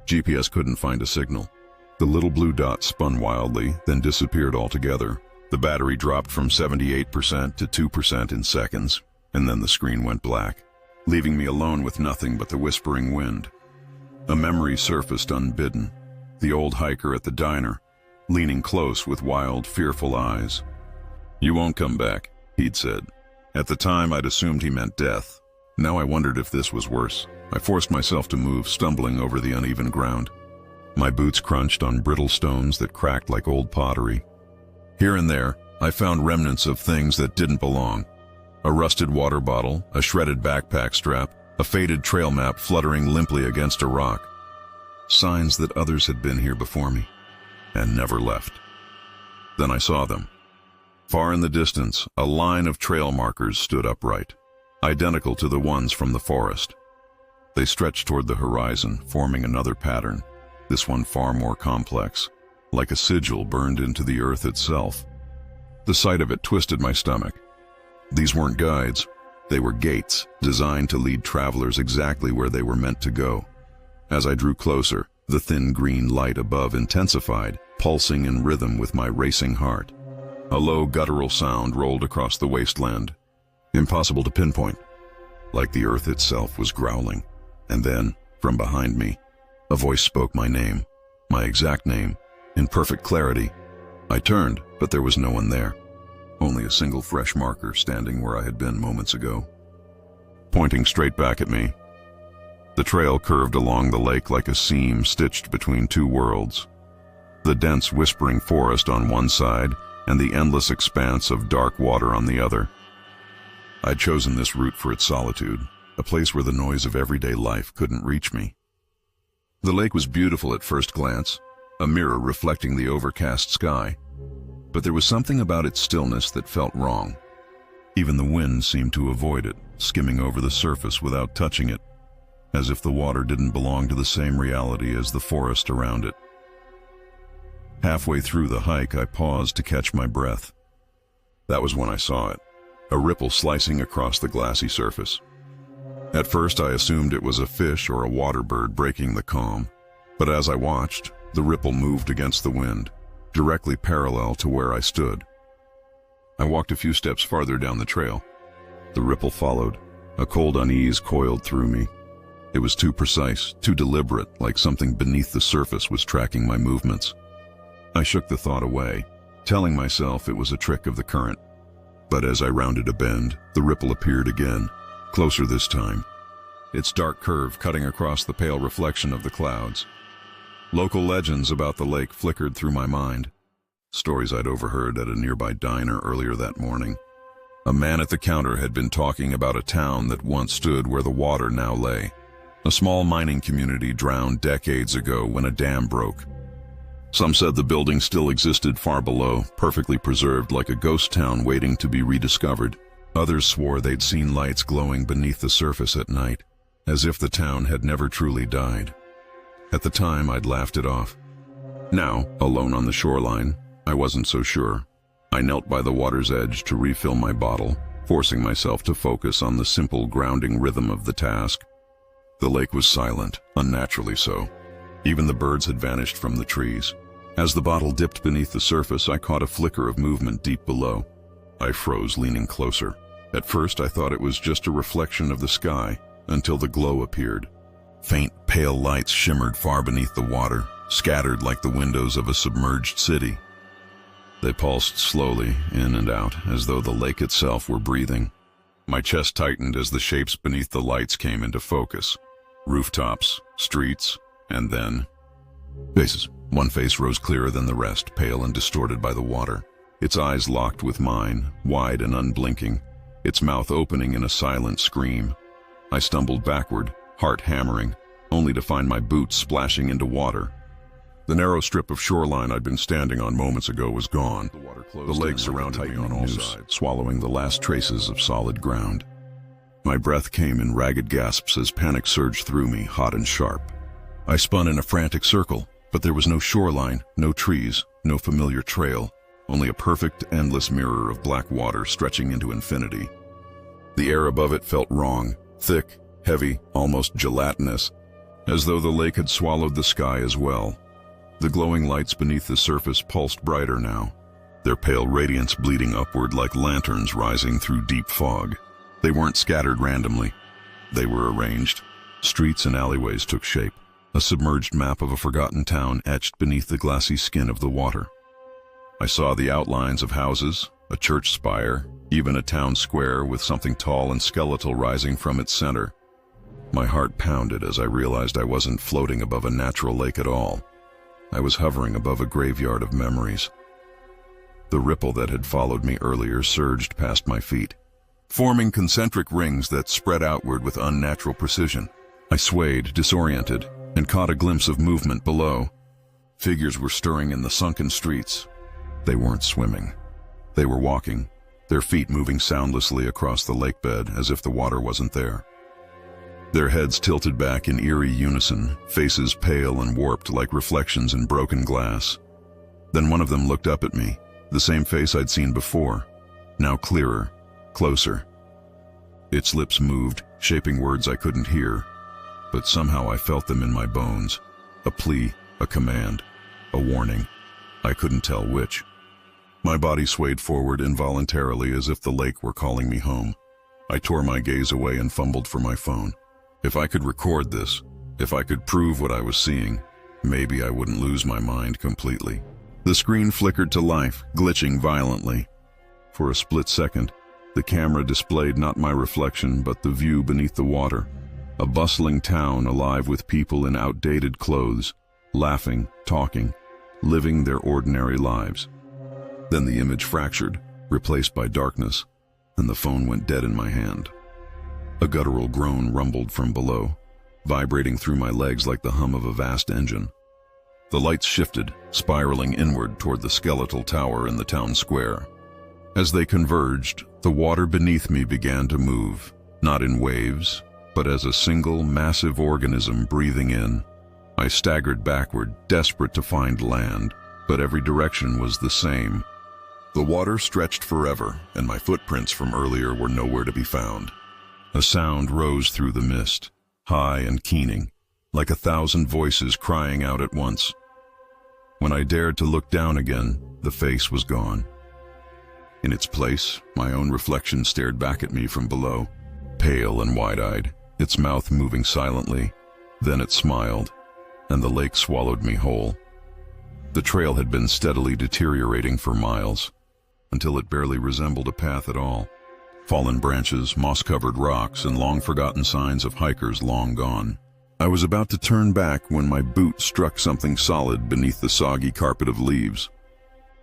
S1: GPS couldn't find a signal. The little blue dot spun wildly, then disappeared altogether. The battery dropped from 78% to 2% in seconds, and then the screen went black, leaving me alone with nothing but the whispering wind. A memory surfaced unbidden. The old hiker at the diner, leaning close with wild, fearful eyes. "You won't come back," he'd said. At the time, I'd assumed he meant death. Now I wondered if this was worse. I forced myself to move, stumbling over the uneven ground. My boots crunched on brittle stones that cracked like old pottery. Here and there, I found remnants of things that didn't belong. A rusted water bottle, a shredded backpack strap, a faded trail map fluttering limply against a rock. Signs that others had been here before me, and never left. Then I saw them. Far in the distance, a line of trail markers stood upright, identical to the ones from the forest. They stretched toward the horizon, forming another pattern, this one far more complex, like a sigil burned into the earth itself. The sight of it twisted my stomach. These weren't guides. They were gates, designed to lead travelers exactly where they were meant to go. As I drew closer, the thin green light above intensified, pulsing in rhythm with my racing heart. A low guttural sound rolled across the wasteland, impossible to pinpoint, like the earth itself was growling. And then, from behind me, a voice spoke my name, my exact name, in perfect clarity. I turned, but there was no one there. Only a single fresh marker standing where I had been moments ago, pointing straight back at me. The trail curved along the lake like a seam stitched between two worlds. The dense whispering forest on one side and the endless expanse of dark water on the other. I'd chosen this route for its solitude, a place where the noise of everyday life couldn't reach me. The lake was beautiful at first glance, a mirror reflecting the overcast sky. But there was something about its stillness that felt wrong. Even the wind seemed to avoid it, skimming over the surface without touching it, as if the water didn't belong to the same reality as the forest around it. Halfway through the hike, I paused to catch my breath. That was when I saw it, a ripple slicing across the glassy surface. At first, I assumed it was a fish or a water bird breaking the calm, but as I watched, the ripple moved against the wind, directly parallel to where I stood. I walked a few steps farther down the trail. The ripple followed. A cold unease coiled through me. It was too precise, too deliberate, like something beneath the surface was tracking my movements. I shook the thought away, telling myself it was a trick of the current. But as I rounded a bend, the ripple appeared again, closer this time, its dark curve cutting across the pale reflection of the clouds. Local legends about the lake flickered through my mind. Stories I'd overheard at a nearby diner earlier that morning. A man at the counter had been talking about a town that once stood where the water now lay. A small mining community drowned decades ago when a dam broke. Some said the building still existed far below, perfectly preserved like a ghost town waiting to be rediscovered. Others swore they'd seen lights glowing beneath the surface at night, as if the town had never truly died. At the time, I'd laughed it off. Now, alone on the shoreline, I wasn't so sure. I knelt by the water's edge to refill my bottle, forcing myself to focus on the simple grounding rhythm of the task. The lake was silent, unnaturally so. Even the birds had vanished from the trees. As the bottle dipped beneath the surface, I caught a flicker of movement deep below. I froze, leaning closer. At first, I thought it was just a reflection of the sky, until the glow appeared. Faint Pale lights shimmered far beneath the water, scattered like the windows of a submerged city. They pulsed slowly in and out, as though the lake itself were breathing. My chest tightened as the shapes beneath the lights came into focus. Rooftops, streets, and then faces. One face rose clearer than the rest, pale and distorted by the water. Its eyes locked with mine, wide and unblinking, its mouth opening in a silent scream. I stumbled backward, heart hammering, only to find my boots splashing into water. The narrow strip of shoreline I'd been standing on moments ago was gone. The lake surrounded me on all sides, swallowing the last traces of solid ground. My breath came in ragged gasps as panic surged through me, hot and sharp. I spun in a frantic circle, but there was no shoreline, no trees, no familiar trail, only a perfect, endless mirror of black water stretching into infinity. The air above it felt wrong, thick, heavy, almost gelatinous, as though the lake had swallowed the sky as well. The glowing lights beneath the surface pulsed brighter now, their pale radiance bleeding upward like lanterns rising through deep fog. They weren't scattered randomly. They were arranged. Streets and alleyways took shape, a submerged map of a forgotten town etched beneath the glassy skin of the water. I saw the outlines of houses, a church spire, even a town square with something tall and skeletal rising from its center. My heart pounded as I realized I wasn't floating above a natural lake at all. I was hovering above a graveyard of memories. The ripple that had followed me earlier surged past my feet, forming concentric rings that spread outward with unnatural precision. I swayed, disoriented, and caught a glimpse of movement below. Figures were stirring in the sunken streets. They weren't swimming. They were walking, their feet moving soundlessly across the lake bed as if the water wasn't there. Their heads tilted back in eerie unison, faces pale and warped like reflections in broken glass. Then one of them looked up at me, the same face I'd seen before, now clearer, closer. Its lips moved, shaping words I couldn't hear, but somehow I felt them in my bones. A plea, a command, a warning. I couldn't tell which. My body swayed forward involuntarily as if the lake were calling me home. I tore my gaze away and fumbled for my phone. If I could record this, if I could prove what I was seeing, maybe I wouldn't lose my mind completely. The screen flickered to life, glitching violently. For a split second, the camera displayed not my reflection but the view beneath the water. A bustling town alive with people in outdated clothes, laughing, talking, living their ordinary lives. Then the image fractured, replaced by darkness, and the phone went dead in my hand. A guttural groan rumbled from below, vibrating through my legs like the hum of a vast engine. The lights shifted, spiraling inward toward the skeletal tower in the town square. As they converged, the water beneath me began to move, not in waves, but as a single massive organism breathing in. I staggered backward, desperate to find land, but every direction was the same. The water stretched forever, and my footprints from earlier were nowhere to be found. A sound rose through the mist, high and keening, like 1,000 voices crying out at once. When I dared to look down again, the face was gone. In its place, my own reflection stared back at me from below, pale and wide-eyed, its mouth moving silently. Then it smiled, and the lake swallowed me whole. The trail had been steadily deteriorating for miles, until it barely resembled a path at all. Fallen branches, moss-covered rocks, and long-forgotten signs of hikers long gone. I was about to turn back when my boot struck something solid beneath the soggy carpet of leaves.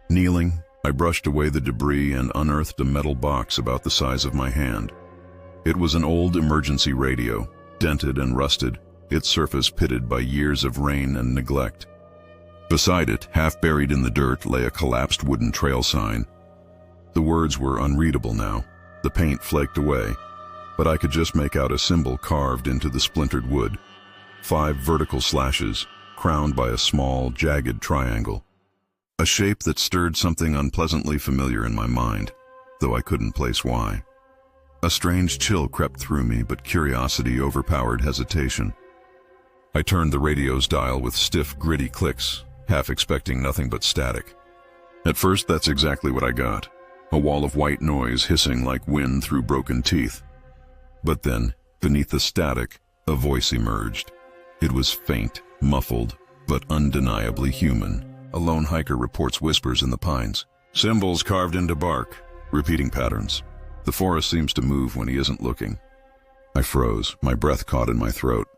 S1: Kneeling, I brushed away the debris and unearthed a metal box about the size of my hand. It was an old emergency radio, dented and rusted, its surface pitted by years of rain and neglect. Beside it, half buried in the dirt, lay a collapsed wooden trail sign. The words were unreadable now. The paint flaked away, but I could just make out a symbol carved into the splintered wood. 5 vertical slashes, crowned by a small, jagged triangle. A shape that stirred something unpleasantly familiar in my mind, though I couldn't place why. A strange chill crept through me, but curiosity overpowered hesitation. I turned the radio's dial with stiff, gritty clicks, half expecting nothing but static. At first, that's exactly what I got. A wall of white noise hissing like wind through broken teeth. But then, beneath the static, a voice emerged. It was faint, muffled, but undeniably human. A lone hiker reports whispers in the pines. Symbols carved into bark, repeating patterns. The forest seems to move when he isn't looking. I froze, my breath caught in my throat.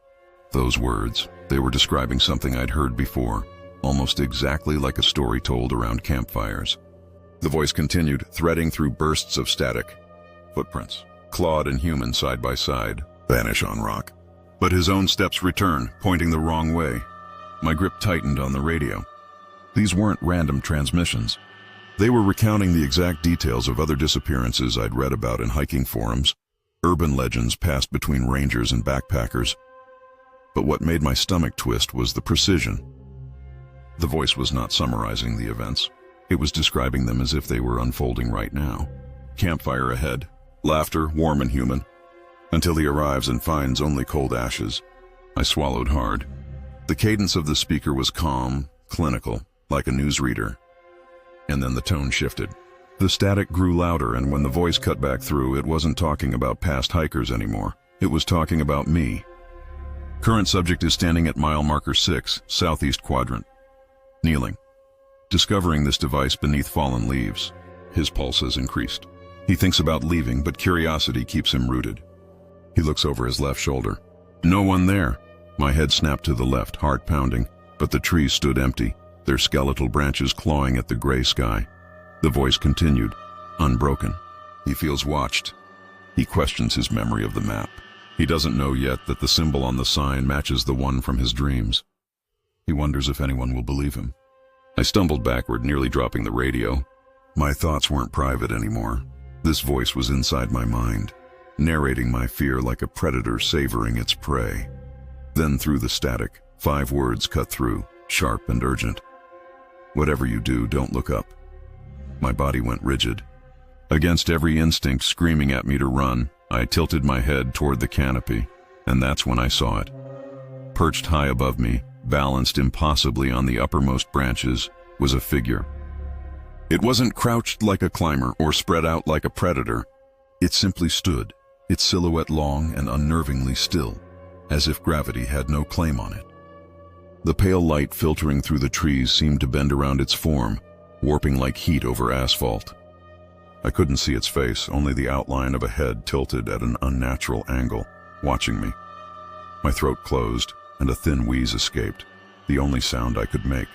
S1: Those words, they were describing something I'd heard before, almost exactly like a story told around campfires. The voice continued, threading through bursts of static. Footprints, clawed and human side by side, vanish on rock. But his own steps return, pointing the wrong way. My grip tightened on the radio. These weren't random transmissions. They were recounting the exact details of other disappearances I'd read about in hiking forums, urban legends passed between rangers and backpackers. But what made my stomach twist was the precision. The voice was not summarizing the events. It was describing them as if they were unfolding right now. Campfire ahead, laughter, warm and human, until he arrives and finds only cold ashes. I swallowed hard. The cadence of the speaker was calm, clinical, like a newsreader. And then the tone shifted. The static grew louder, and when the voice cut back through, it wasn't talking about past hikers anymore. It was talking about me. Current subject is standing at mile marker 6, southeast quadrant. Kneeling. Discovering this device beneath fallen leaves. His pulse has increased. He thinks about leaving, but curiosity keeps him rooted. He looks over his left shoulder. No one there. My head snapped to the left, heart pounding, but the trees stood empty, their skeletal branches clawing at the gray sky. The voice continued, unbroken. He feels watched. He questions his memory of the map. He doesn't know yet that the symbol on the sign matches the one from his dreams. He wonders if anyone will believe him. I stumbled backward, nearly dropping the radio. My thoughts weren't private anymore. This voice was inside my mind, narrating my fear like a predator savoring its prey. Then through the static, 5 words cut through, sharp and urgent. Whatever you do, don't look up. My body went rigid. Against every instinct screaming at me to run, I tilted my head toward the canopy, and that's when I saw it. Perched high above me, balanced impossibly on the uppermost branches, was a figure. It wasn't crouched like a climber or spread out like a predator. It simply stood, its silhouette long and unnervingly still, as if gravity had no claim on it. The pale light filtering through the trees seemed to bend around its form, warping like heat over asphalt. I couldn't see its face, only the outline of a head tilted at an unnatural angle, watching me. My throat closed, and a thin wheeze escaped, the only sound I could make.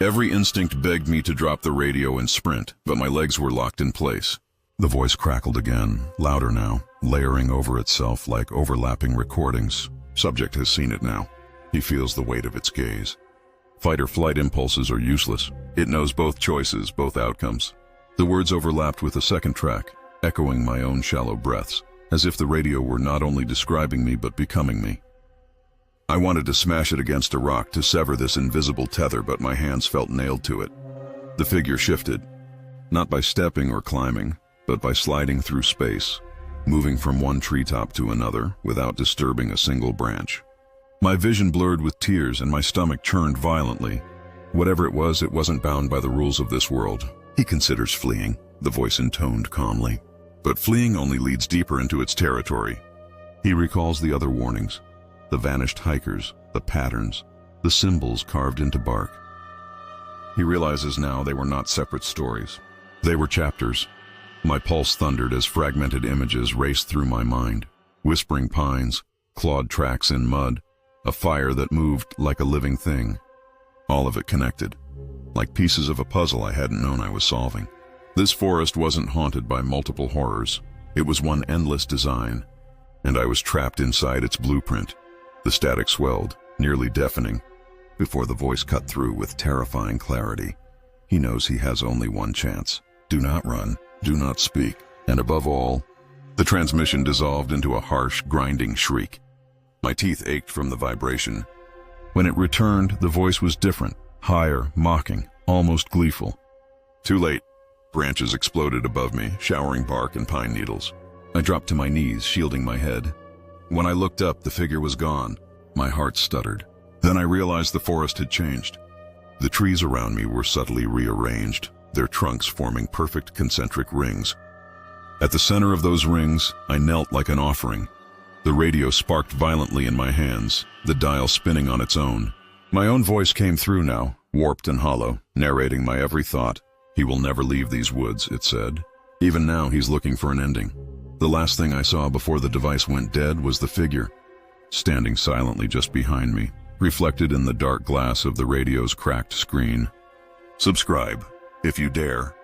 S1: Every instinct begged me to drop the radio and sprint, but my legs were locked in place. The voice crackled again, louder now, layering over itself like overlapping recordings. Subject has seen it now. He feels the weight of its gaze. Fight or flight impulses are useless. It knows both choices, both outcomes. The words overlapped with a second track, echoing my own shallow breaths, as if the radio were not only describing me but becoming me. I wanted to smash it against a rock to sever this invisible tether, but my hands felt nailed to it. The figure shifted, not by stepping or climbing, but by sliding through space, moving from one treetop to another without disturbing a single branch. My vision blurred with tears and my stomach churned violently. Whatever it wasn't bound by the rules of this world. He considers fleeing, the voice intoned calmly. But fleeing only leads deeper into its territory. He recalls the other warnings, the vanished hikers, the patterns, the symbols carved into bark. He realizes now they were not separate stories. They were chapters. My pulse thundered as fragmented images raced through my mind. Whispering pines, clawed tracks in mud, a fire that moved like a living thing. All of it connected, like pieces of a puzzle I hadn't known I was solving. This forest wasn't haunted by multiple horrors. It was one endless design, and I was trapped inside its blueprint. The static swelled, nearly deafening, before the voice cut through with terrifying clarity. He knows he has only one chance. Do not run, do not speak, and above all, the transmission dissolved into a harsh, grinding shriek. My teeth ached from the vibration. When it returned, the voice was different, higher, mocking, almost gleeful. Too late. Branches exploded above me, showering bark and pine needles. I dropped to my knees, shielding my head. When I looked up, the figure was gone. My heart stuttered. Then I realized the forest had changed. The trees around me were subtly rearranged, their trunks forming perfect concentric rings. At the center of those rings, I knelt like an offering. The radio sparked violently in my hands, the dial spinning on its own. My own voice came through now, warped and hollow, narrating my every thought. "He will never leave these woods," it said. "Even now he's looking for an ending." The last thing I saw before the device went dead was the figure, standing silently just behind me, reflected in the dark glass of the radio's cracked screen. Subscribe, if you dare.